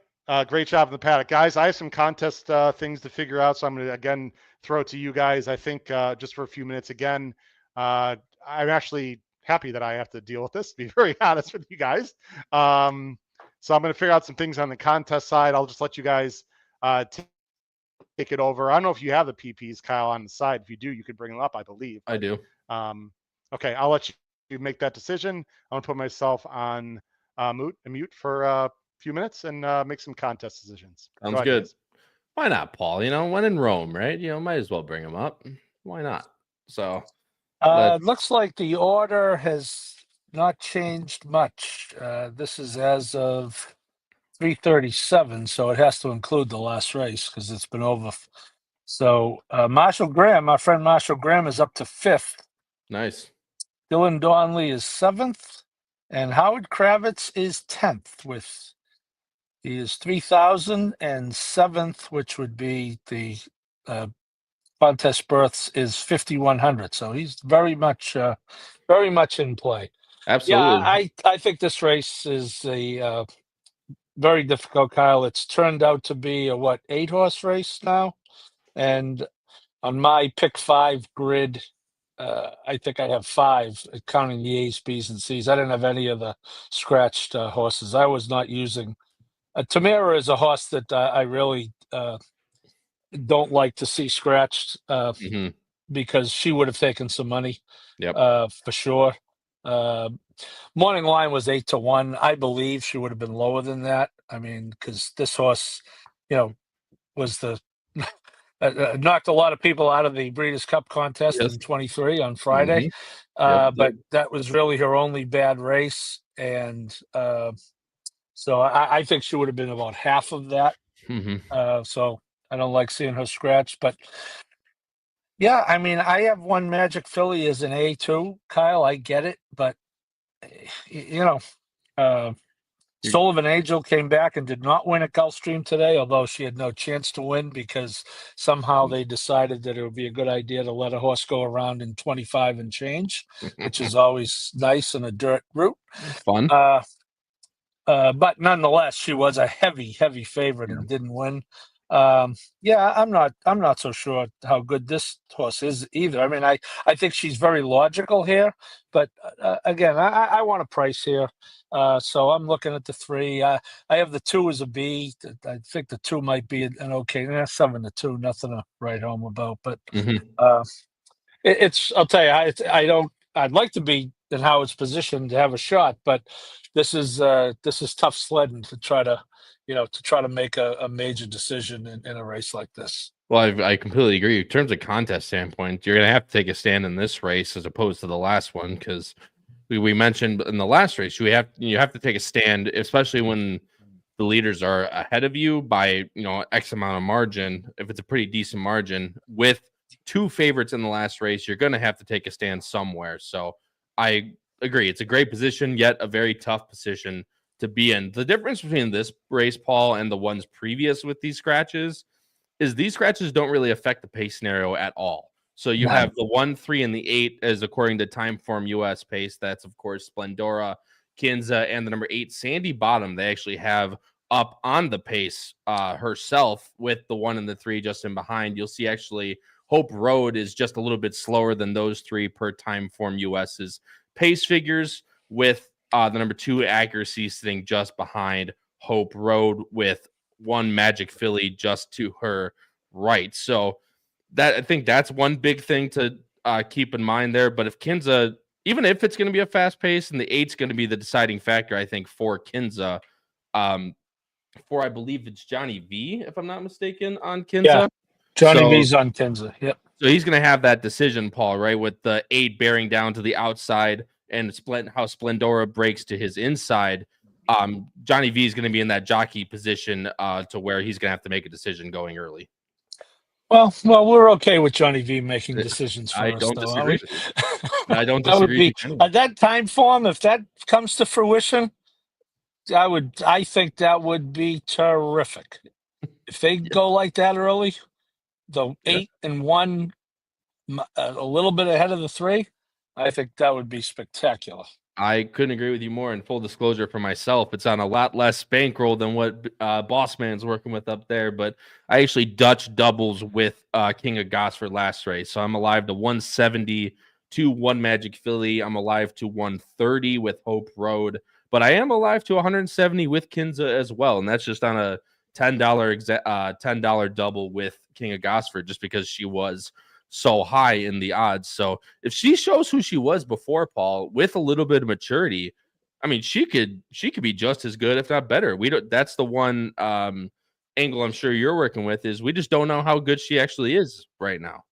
Great job in the paddock. Guys, I have some contest things to figure out, so I'm going to, again, throw it to you guys. I think just for a few minutes again, I'm actually happy that I have to deal with this, to be very honest with you guys. So I'm going to figure out some things on the contest side. I'll just let you guys take it over. I don't know if you have the PPs, Kyle, on the side. If you do, you could bring them up, I believe. I do. Okay, I'll let you make that decision. I'm going to put myself on mute for a few minutes and make some contest decisions. Sounds good. Guys. Why not, Paul? When in Rome, right? Might as well bring them up. Why not? So looks like the order has not changed much. This is as of 3:37, so it has to include the last race because it's been over. So Marshall Graham, our friend Marshall Graham, is up to 5th. Nice. Dylan Donnelly is 7th, and Howard Kravitz is 10th. He is 3,000, and 7th, which would be the contest berths, is 5,100. So he's very much in play. Absolutely. Yeah, I think this race is a very difficult, Kyle. It's turned out to be a 8-horse race now, and on my pick 5 grid, I think I have 5, counting the A's, B's, and C's. I didn't have any of the scratched horses. I was not using. Tamara is a horse that I really don't like to see scratched because she would have taken some money for sure. Morning line was 8-1. I believe she would have been lower than that. I mean, because this horse, was the knocked a lot of people out of the Breeders' Cup contest in 23 on Friday. But that was really her only bad race. And so I think she would have been about half of that. So I don't like seeing her scratch. But, yeah, I mean, I have one Magic Philly as an A2. Kyle, I get it. But you know, Soul of an Angel came back and did not win at Gulfstream today, although she had no chance to win because somehow they decided that it would be a good idea to let a horse go around in 25 and change, which is always nice in a dirt route. Fun. But nonetheless, she was a heavy favorite and didn't win. Yeah, I'm not so sure how good this horse is either. I mean, I think she's very logical here, but again, I want a price here. So I'm looking at the 3. I have the 2 as a B. I think the 2 might be an okay. 7 to 2, nothing to write home about. But it's I'll tell you, I'd like to be in Howard's position to have a shot, but this is tough sledding to try to make a major decision in a race like this. Well, I completely agree. In terms of contest standpoint, you're going to have to take a stand in this race as opposed to the last one, because we mentioned in the last race you have to take a stand, especially when the leaders are ahead of you by X amount of margin. If it's a pretty decent margin with 2 favorites in the last race, you're going to have to take a stand somewhere. So I agree. It's a great position, yet a very tough position to be in. The difference between this race, Paul, and the ones previous with these scratches is these scratches don't really affect the pace scenario at all. So you have the 1, 3, and the 8 as according to Timeform US pace. That's, of course, Splendora, Kinza, and the number 8, Sandy Bottom. They actually have up on the pace herself with the 1 and the 3 just in behind. You'll see actually Hope Road is just a little bit slower than those 3 per Timeform US's pace figures, with the number 2 Accuracy sitting just behind Hope Road with 1 Magic Filly just to her right. So I think that's one big thing to keep in mind there. But if Kinza, even if it's going to be a fast pace and the 8's going to be the deciding factor, I think for Kinza, for I believe it's Johnny V, if I'm not mistaken, on Kinza. Yeah, Johnny V's on Kinza. Yep. So he's going to have that decision, Paul, right, with the 8 bearing down to the outside and how Splendora breaks to his inside. Johnny V is going to be in that jockey position to where he's going to have to make a decision going early. Well, we're okay with Johnny V making decisions for I us, don't though, disagree. I don't that would disagree. be at that Timeform. If that comes to fruition, I think that would be terrific. If they go like that early, the 8 and 1, a little bit ahead of the 3, I think that would be spectacular. I couldn't agree with you more. In full disclosure for myself, it's on a lot less bankroll than what Bossman's working with up there. But I actually Dutch doubles with King of Gosford last race. So I'm alive to 170 to 1 Magic Filly. I'm alive to 130 with Hope Road. But I am alive to 170 with Kinza as well. And that's just on a $10 double with King of Gosford, just because she was so high in the odds. So if she shows who she was before, Paul, with a little bit of maturity, I mean, she could be just as good, if not better. That's the one angle I'm sure you're working with, is we just don't know how good she actually is right now.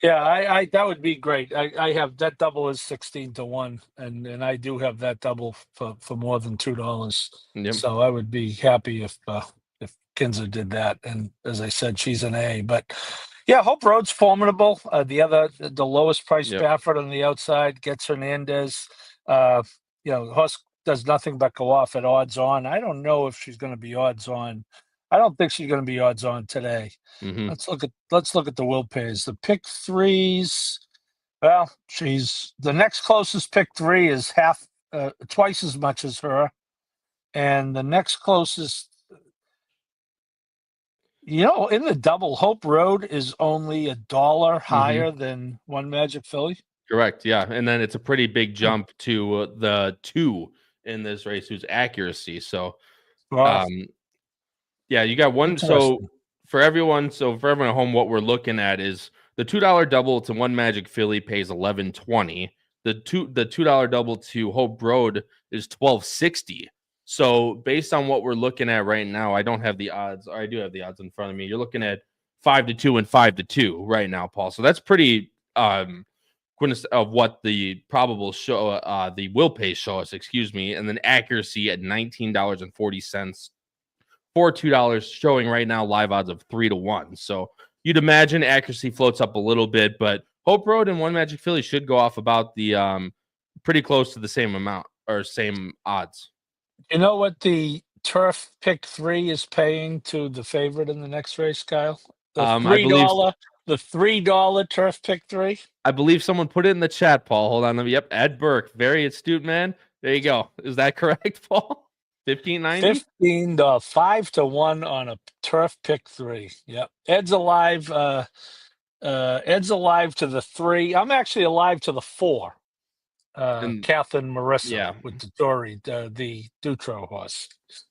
Yeah, I that would be great. I have that double is 16 to 1, and I do have that double for more than $2. Yep. So I would be happy if Kinza did that. And as I said, she's an A. But yeah, Hope Road's formidable. The lowest price Baffert on the outside gets Hernandez. Horse does nothing but go off at odds on. I don't know if she's going to be odds on. I don't think she's going to be odds on today. Mm-hmm. Let's look at the will pays. The pick 3s. Well, she's the next closest pick 3 is twice as much as her, and the next closest. In the double, Hope Road is only $1 higher than 1 Magic Filly. Correct. Yeah. And then it's a pretty big jump to the 2 in this race, who's Accuracy. So, yeah, you got one. So for everyone at home, what we're looking at is the $2 double to 1 Magic Filly pays $11.20. The $2 double to Hope Road is $12.60. So based on what we're looking at right now, I don't have the odds. Or I do have the odds in front of me. You're looking at 5 to 2 and 5 to 2 right now, Paul. So that's pretty of what the probable show, the will pay show us, and then Accuracy at $19.40 for $2, showing right now live odds of 3 to 1. So you'd imagine Accuracy floats up a little bit, but Hope Road and 1 Magic Filly should go off about the pretty close to the same amount or same odds. You know what the turf pick 3 is paying to the favorite in the next race, Kyle? The I believe $3 turf pick 3. I believe someone put it in the chat, Paul. Hold on. Yep, Ed Burke, very astute man. There you go. Is that correct, Paul? 1590? $15, 5 to 1 on a turf pick 3. Yep. Ed's alive. Ed's alive to the 3. I'm actually alive to the 4. And Catherine Marissa yeah. with the Dory, the Dutro horse.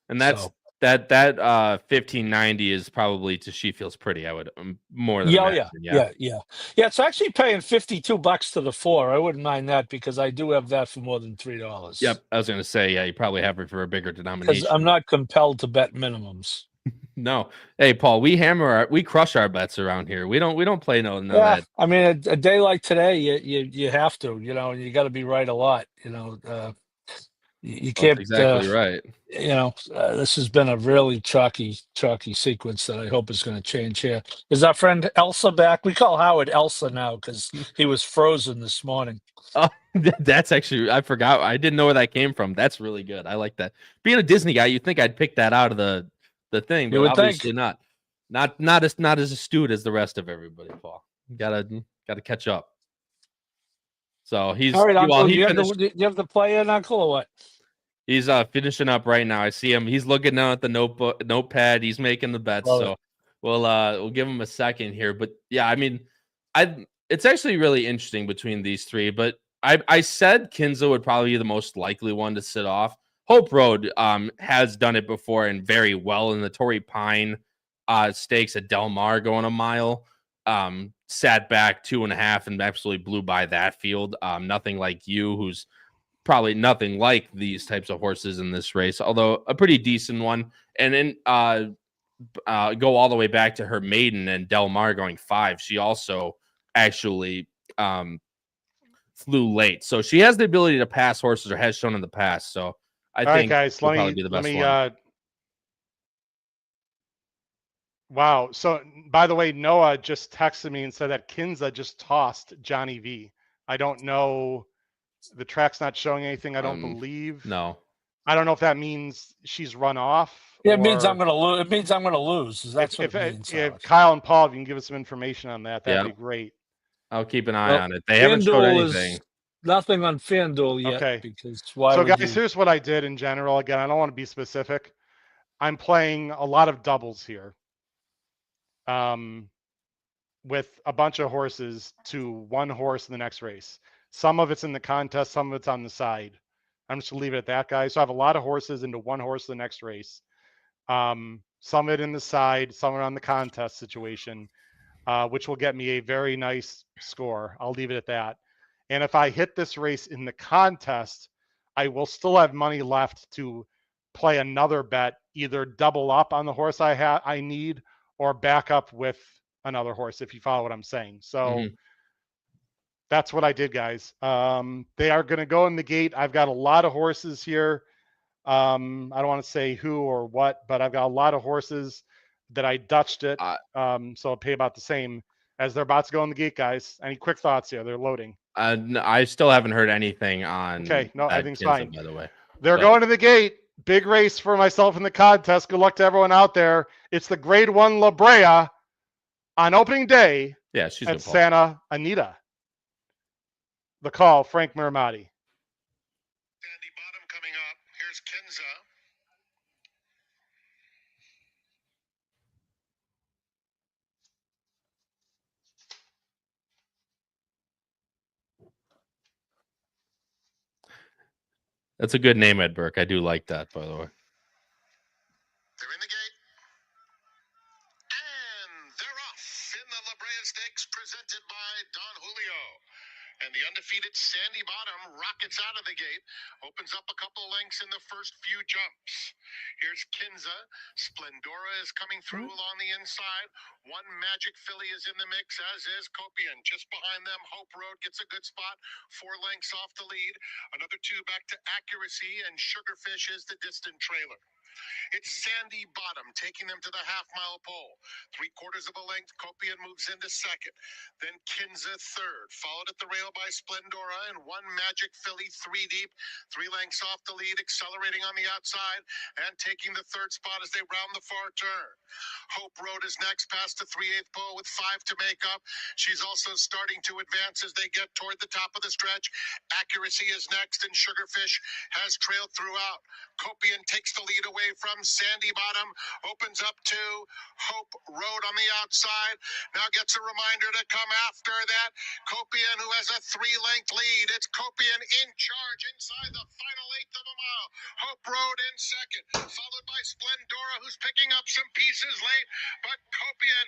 And that's So, that 1590 is probably to She Feels Pretty. I would more than imagine. yeah. It's actually paying $52 to the 4. I wouldn't mind that because I do have that for more than $3. Yep, I was going to say, yeah, you probably have it for a bigger Because denomination. I'm not compelled to bet minimums. No, hey Paul, we crush our bets around here. We don't play none of that. I mean, a day like today, you have to, you got to be right a lot. You can't. That's exactly right. This has been a really chalky sequence that I hope is going to change here. Is our friend Elsa back? We call Howard Elsa now because he was frozen this morning. Oh, that's actually, I forgot. I didn't know where that came from. That's really good. I like that. Being a Disney guy, you'd think I'd pick that out of the thing, but obviously not. Not as astute as the rest of everybody, Paul. Gotta catch up. So he's all right, Uncle. well, You have the play in, Uncle, or what? He's finishing up right now. I see him. He's looking down at the notepad. He's making the bets. Love so we'll give him a second here. But yeah, I mean, it's actually really interesting between these three. But I said Kinza would probably be the most likely one to sit off. Hope Road has done it before and very well in the Torrey Pine stakes at Del Mar going a mile. Sat back 2.5 and absolutely blew by that field. Nothing like you, who's probably nothing like these types of horses in this race, although a pretty decent one. And then go all the way back to her maiden and Del Mar going 5. She also actually flew late. So she has the ability to pass horses, or has shown in the past. So I think right, guys, let me be the best one. Wow. So by the way, Noah just texted me and said that Kinza just tossed Johnny V. I don't know. The track's not showing anything, I don't believe. No. I don't know if that means she's run off. Yeah, it means I'm going to lose. It means I'm going to lose. That's what it means. If Kyle and Paul, if you can give us some information on that, that'd be great. I'll keep an eye on it. They haven't showed anything. Nothing on FanDuel yet. Okay. Because guys, here's what I did in general. Again, I don't want to be specific. I'm playing a lot of doubles here. With a bunch of horses to one horse in the next race. Some of it's in the contest, some of it's on the side. I'm just gonna leave it at that, guys. So I have a lot of horses into one horse in the next race. Some of it in the side, some are on the contest situation, which will get me a very nice score. I'll leave it at that. And if I hit this race in the contest, I will still have money left to play another bet, either double up on the horse I need, or back up with another horse, if you follow what I'm saying. So that's what I did, guys. They are going to go in the gate. I've got a lot of horses here. I don't want to say who or what, but I've got a lot of horses that I Dutched it. So I'll pay about the same as they're about to go in the gate, guys. Any quick thoughts here? They're loading. I still haven't heard anything on. Okay, no, everything's fine. By the way, they're going to the gate. Big race for myself in the contest. Good luck to everyone out there. It's the Grade 1 LaBrea on opening day. Yeah, she's at Santa Anita. The call, Frank Miramati. Sandy Bottom coming up. Here's Kinza. That's a good name, Ed Burke. I do like that, by the way. They're in the gate. And they're off in the LaBrea Stakes presented by Don Julio. And the undefeated Sandy Bottom rockets out of the gate, opens up a couple lengths in the first few jumps. Here's Kinza. Splendora is coming through along the inside. One Magic filly is in the mix, as is Copian. Just behind them, Hope Road gets a good spot, 4 lengths off the lead. Another 2 back to Accuracy, and Sugarfish is the distant trailer. It's Sandy Bottom taking them to the half-mile pole. 3/4 of a length, Copian moves into second. Then Kinza third, followed at the rail by Splendora, and one Magic filly 3 deep, 3 lengths off the lead, accelerating on the outside and taking the third spot as they round the far turn. Hope Road is next, past the 3/8 pole with 5 to make up. She's also starting to advance as they get toward the top of the stretch. Accuracy is next, and Sugarfish has trailed throughout. Copian takes the lead away from Sandy Bottom, opens up to Hope Road on the outside. Now gets a reminder to come after that. Copian, who has a 3-length lead. It's Copian in charge inside the final 1/8 of a mile. Hope Road in second, followed by Splendora, who's picking up some pieces late, but Copian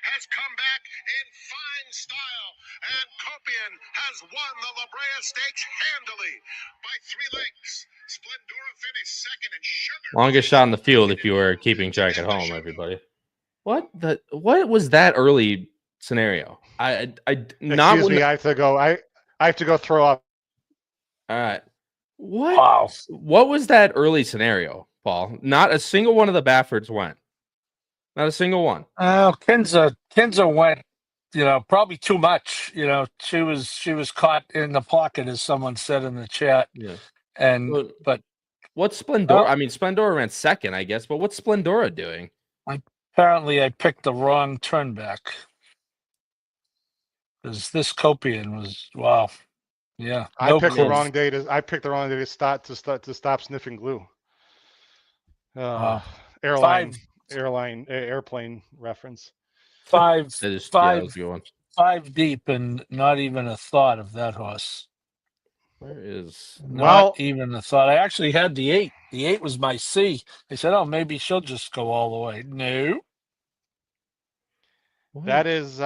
has come back in fine style, and Copian has won the LaBrea Stakes handily by 3 lengths. Splendora finished second, and Sugar. Longest shot in the field if you were keeping track at home, everybody. What was that early scenario? Not Excuse me, I have to go. I have to go throw up. All right. What? Wow. What was that early scenario, Paul? Not a single one of the Baffords went. Not a single one. Kinza went, probably too much. She was caught in the pocket, as someone said in the chat. Yeah. And but what's Splendora? I mean, Splendora ran second, I guess, but what's Splendora doing? Apparently, I picked the wrong turn back. Because this Copian was wow. Yeah. I picked the wrong day to stop sniffing glue. Airplane reference. Five deep, and not even a thought of that horse. Where is not even a thought? I actually had the 8. The 8 was my C. I said, "Oh, maybe she'll just go all the way." No. That is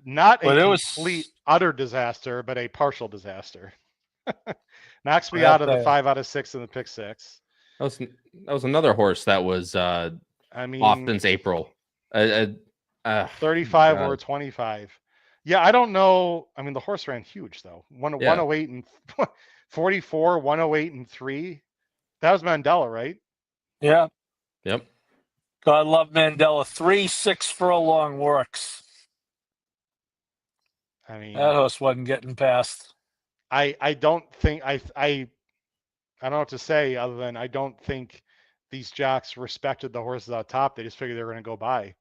not a complete utter disaster, but a partial disaster. Knocks me out of the 5 out of 6 in the pick 6. That was another horse that was off since April. 35 or 25. Yeah, I don't know. I mean, the horse ran huge though. 108 and 44, 108 and 3. That was Mandela, right? Yeah. Yep. God love Mandela. 3-6 furlong works. I mean, that horse wasn't getting past. I don't think I don't know what to say other than I don't think these jocks respected the horses out top. They just figured they were going to go by.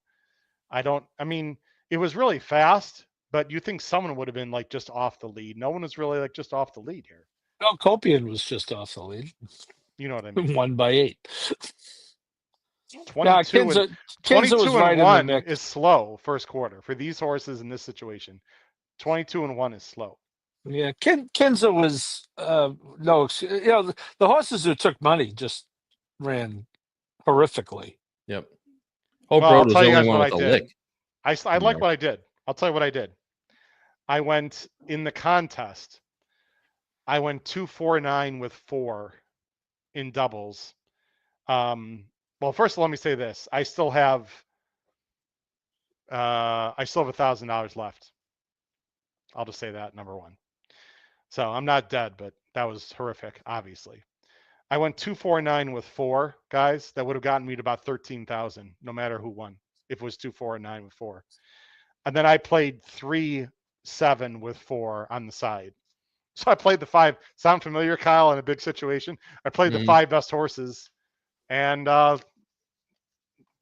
I mean, it was really fast, but you think someone would have been like just off the lead. No one was really like just off the lead here. No, Copian was just off the lead. You know what I mean? 1 by 8. 22 Kinza and 1 is slow first quarter for these horses in this situation. 22 and 1 is slow. Yeah, Kinza was the horses who took money just ran horrifically. Yep. Hope Road was the only one with a lick. I like what I did. I'll tell you what I did. I went in the contest. I went 2-4-9 with 4 in doubles. Well, first let me say this. I still have $1,000 left. I'll just say that, number one. So I'm not dead, but that was horrific, obviously. I went 2-4-9 with 4 guys. That would have gotten me to about 13,000, no matter who won. If it was 2-4-9 with 4. And then I played 3-7 with 4 on the side. So I played the 5. Sound familiar, Kyle, in a big situation? I played the 5 best horses. And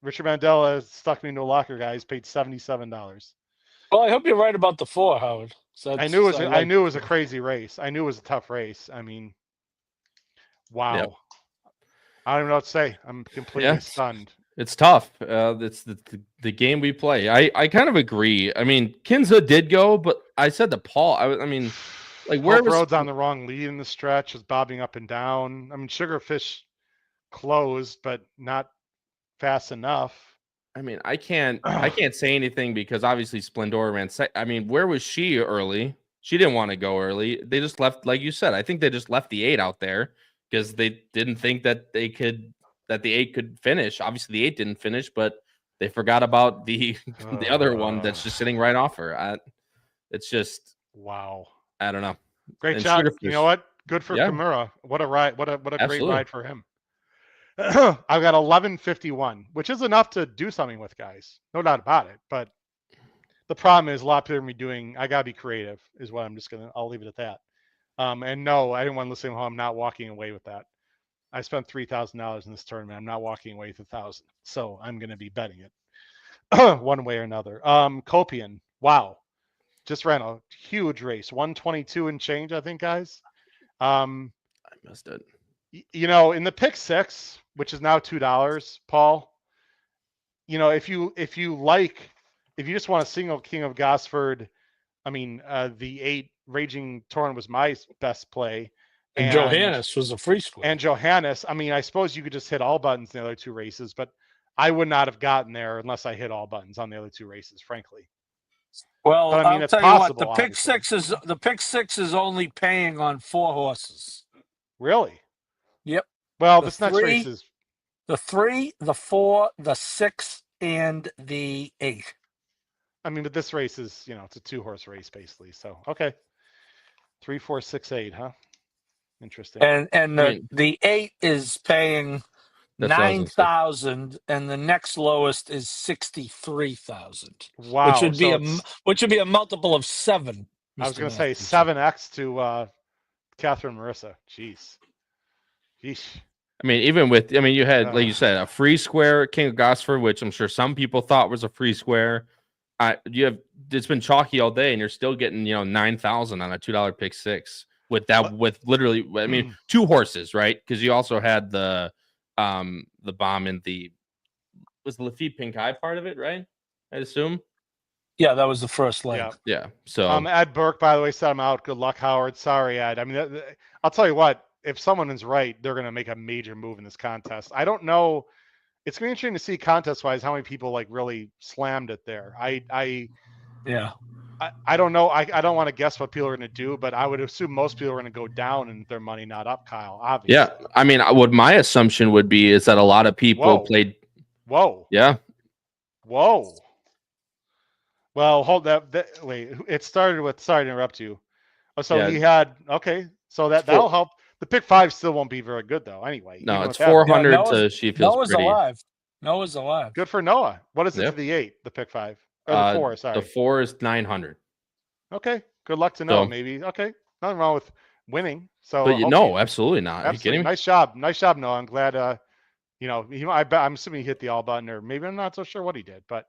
Richard Mandela stuck me into a locker, guys. Paid $77. Well, I hope you're right about the 4, Howard. I knew it was a crazy race. I knew it was a tough race. I mean, wow. Yep. I don't even know what to say. I'm completely stunned. It's tough. It's the game we play. I kind of agree. I mean, Kinza did go, but I said to Paul, I mean, like where was Road's on the wrong lead in the stretch, was bobbing up and down. I mean, Sugarfish closed, but not fast enough. I mean, I can't say anything because obviously Splendora ran I mean, where was she early? She didn't want to go early. They just left, like you said. I think they just left the 8 out there because they didn't think that they could that the 8 could finish. Obviously, the 8 didn't finish, but they forgot about the the other one that's just sitting right off her. It's just wow. I don't know. Great And job. Shooter You Fish- know what? Good for Yeah. Kimura. What a ride. What a great Absolutely. ride for him. I've got 1151, which is enough to do something with, guys. No doubt about it. But the problem is a lot of people are doing, I gotta be creative, is what I'll leave it at that. And no, I didn't want to listen home. I'm not walking away with that. I spent $3,000 in this tournament. I'm not walking away with 1,000. So I'm gonna be betting it one way or another. Copian, wow. Just ran a huge race, 122 and change, I think, guys. I missed it. You know, in the pick 6, which is now $2, Paul. You know, if you just want a single King of Gosford, I mean, the 8 Raging Torrent was my best play, And Johannes was a free square. And Johannes, I mean, I suppose you could just hit all buttons in the other 2 races, but I would not have gotten there unless I hit all buttons on the other 2 races, frankly. Well, but, I mean, I'll it's tell possible, you what, the pick six is only paying on 4 horses. Really? Yep. Well, this next race is the 3, the 4, the 6, and the 8. I mean, but this race is, you know, it's a 2-horse race basically. So okay, 3, 4, 6, 8, huh? Interesting. And the 8 is paying 9,000, and the next lowest is 63,000. Wow, which would be a multiple of 7. I was going to say 7x to Catherine Marissa. Jeez. I mean, you had, like you said, a free square King of Gosford, which I'm sure some people thought was a free square. It's been chalky all day, and you're still getting 9,000 on a $2 pick 6 with literally, I mean, 2 horses, right? Because you also had the bomb in was the Lafitte Pink Eye part of it, right? I'd assume. Yeah, that was the first leg. Yeah. So Ed Burke, by the way, set him out. Good luck, Howard. Sorry, Ed. I mean, I'll tell you what. If someone is right, they're going to make a major move in this contest. I don't know. It's going to be interesting to see contest-wise how many people like really slammed it there. I don't know. I don't want to guess what people are going to do, but I would assume most people are going to go down and their money not up, Kyle. Obviously. Yeah, I mean, what my assumption would be is that a lot of people played. Whoa. Yeah. Whoa. Well, hold that. Wait, it started with. Sorry to interrupt you. Oh, so he had. Okay, so that'll help. The pick 5 still won't be very good though. Anyway, no, it's 400 to she feels Noah's pretty. alive. Noah's alive. Good for Noah. What is it to the 8? The pick 5 or the 4? Sorry, the 4 is 900. Okay, good luck to Noah. Maybe okay. Nothing wrong with winning. So, but no, absolutely not. Are you kidding me? Nice job, Noah. I'm glad. I'm assuming he hit the all button, or maybe I'm not so sure what he did, but.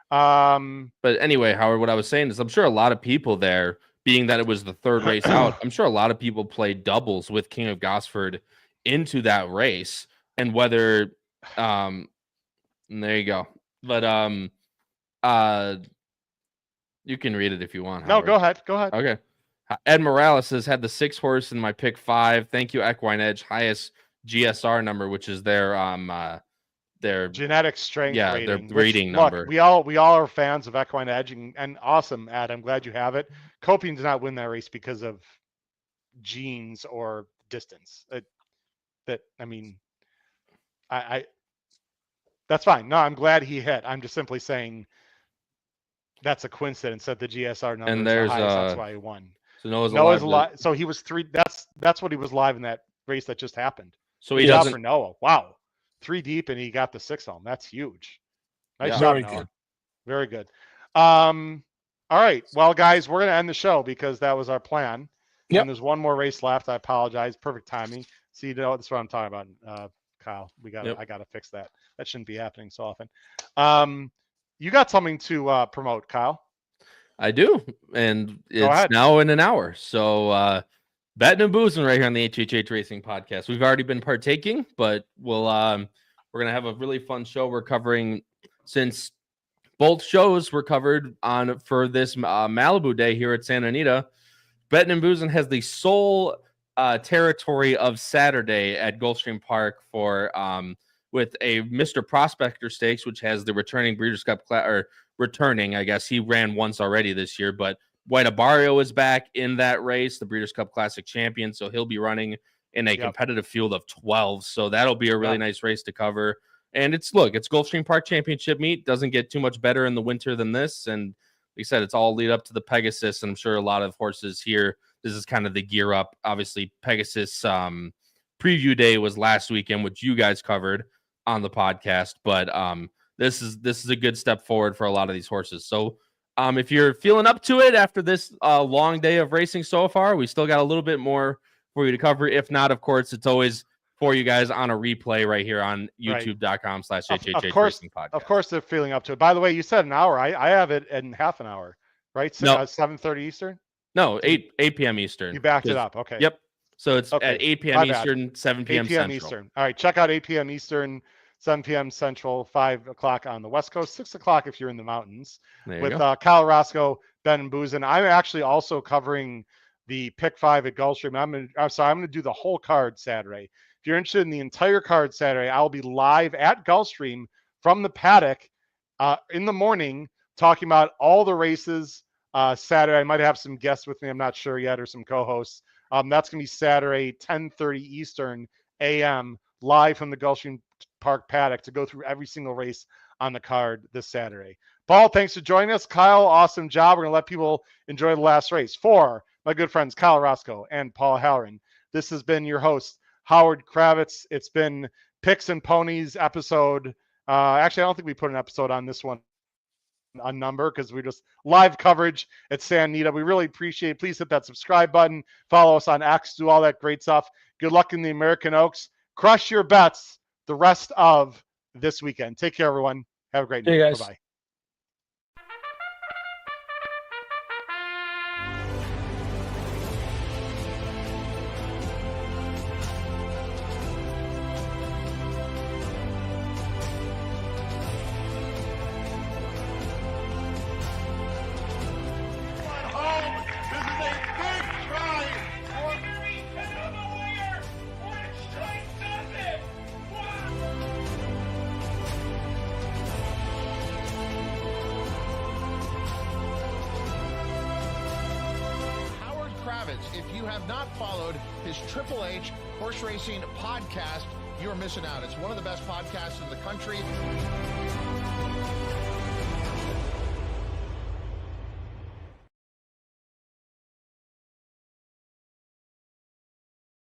But anyway, Howard, what I was saying is, I'm sure a lot of people there, being that it was the 3rd race out, I'm sure a lot of people played doubles with King of Gosford into that race, and whether, there you go. But you can read it if you want. No, Howard. go ahead. Okay. Ed Morales has had the 6 horse in my pick 5. Thank you, Equine Edge, highest GSR number, which is their genetic strength rating, their breeding number. Look, we all are fans of Equine Edge, and awesome, Ed. I'm glad you have it. Copian did not win that race because of genes or distance. I that's fine. No, I'm glad he hit. I'm just simply saying that's a coincidence that the GSR number is the highest. That's why he won. So Noah's alive. So he was 3. That's what he was live in that race that just happened. So he doesn't. For Noah. Wow. 3 deep and he got the 6 home. That's huge. Nice job, very Noah. good. Very good. All right. Well, guys, we're going to end the show because that was our plan. Yep. And there's one more race left. I apologize. Perfect timing. See, that's what I'm talking about, Kyle. I got to fix that. That shouldn't be happening so often. You got something to promote, Kyle? I do. And it's now in an hour. So, betting and boozing right here on the HHH Racing Podcast. We've already been partaking, but we're gonna have a really fun show. We're covering, since both shows were covered for this Malibu day here at Santa Anita. Betting and boozing has the sole territory of Saturday at Gulfstream Park for with a Mr. Prospector Stakes, which has the returning Breeders' Cup returning. I guess he ran once already this year, but White Abario is back in that race, the Breeders' Cup Classic champion, so he'll be running in a competitive field of 12. So that'll be a really nice race to cover. And it's Gulfstream Park Championship meet. Doesn't get too much better in the winter than this. And like I said, it's all lead up to the Pegasus. And I'm sure a lot of horses here, this is kind of the gear up. Obviously, Pegasus preview day was last weekend, which you guys covered on the podcast. But this is a good step forward for a lot of these horses. So if you're feeling up to it after this long day of racing so far, we still got a little bit more for you to cover. If not, of course, it's always for you guys on a replay right here on youtube.com/HHH Racing Podcast. Of course, they're feeling up to it. By the way, you said an hour. I have it in half an hour, right? So, 7:30 Eastern? No, 8 p.m. Eastern. You backed it up. Okay. Yep. So it's at 8 p.m. Eastern, 7 p.m. 8 p.m. Central. Eastern. All right. Check out 8 p.m. Eastern, 7 p.m. Central, 5 o'clock on the West Coast, 6 o'clock if you're in the mountains with Kyle Roscoe, Ben and Boozin. I'm actually also covering the Pick 5 at Gulfstream. I'm going to do the whole card Saturday. If you're interested in the entire card Saturday, I'll be live at Gulfstream from the Paddock in the morning talking about all the races Saturday. I might have some guests with me. I'm not sure yet, or some co-hosts. That's going to be Saturday, 10:30 Eastern a.m. live from the Gulfstream Park Paddock to go through every single race on the card this Saturday. Paul, thanks for joining us. Kyle, awesome job. We're going to let people enjoy the last race. For my good friends Kyle Roscoe and Paul Halloran, this has been your host, Howard Kravitz. It's been Picks and Ponies episode. Actually, I don't think we put an episode on this one, a number, because we just live coverage at San Anita. We really appreciate it. Please hit that subscribe button. Follow us on X. Do all that great stuff. Good luck in the American Oaks. Crush your bets the rest of this weekend. Take care, everyone. Have a great night. Bye-bye. If you have not followed his Triple H horse racing podcast, you're missing out. It's one of the best podcasts in the country.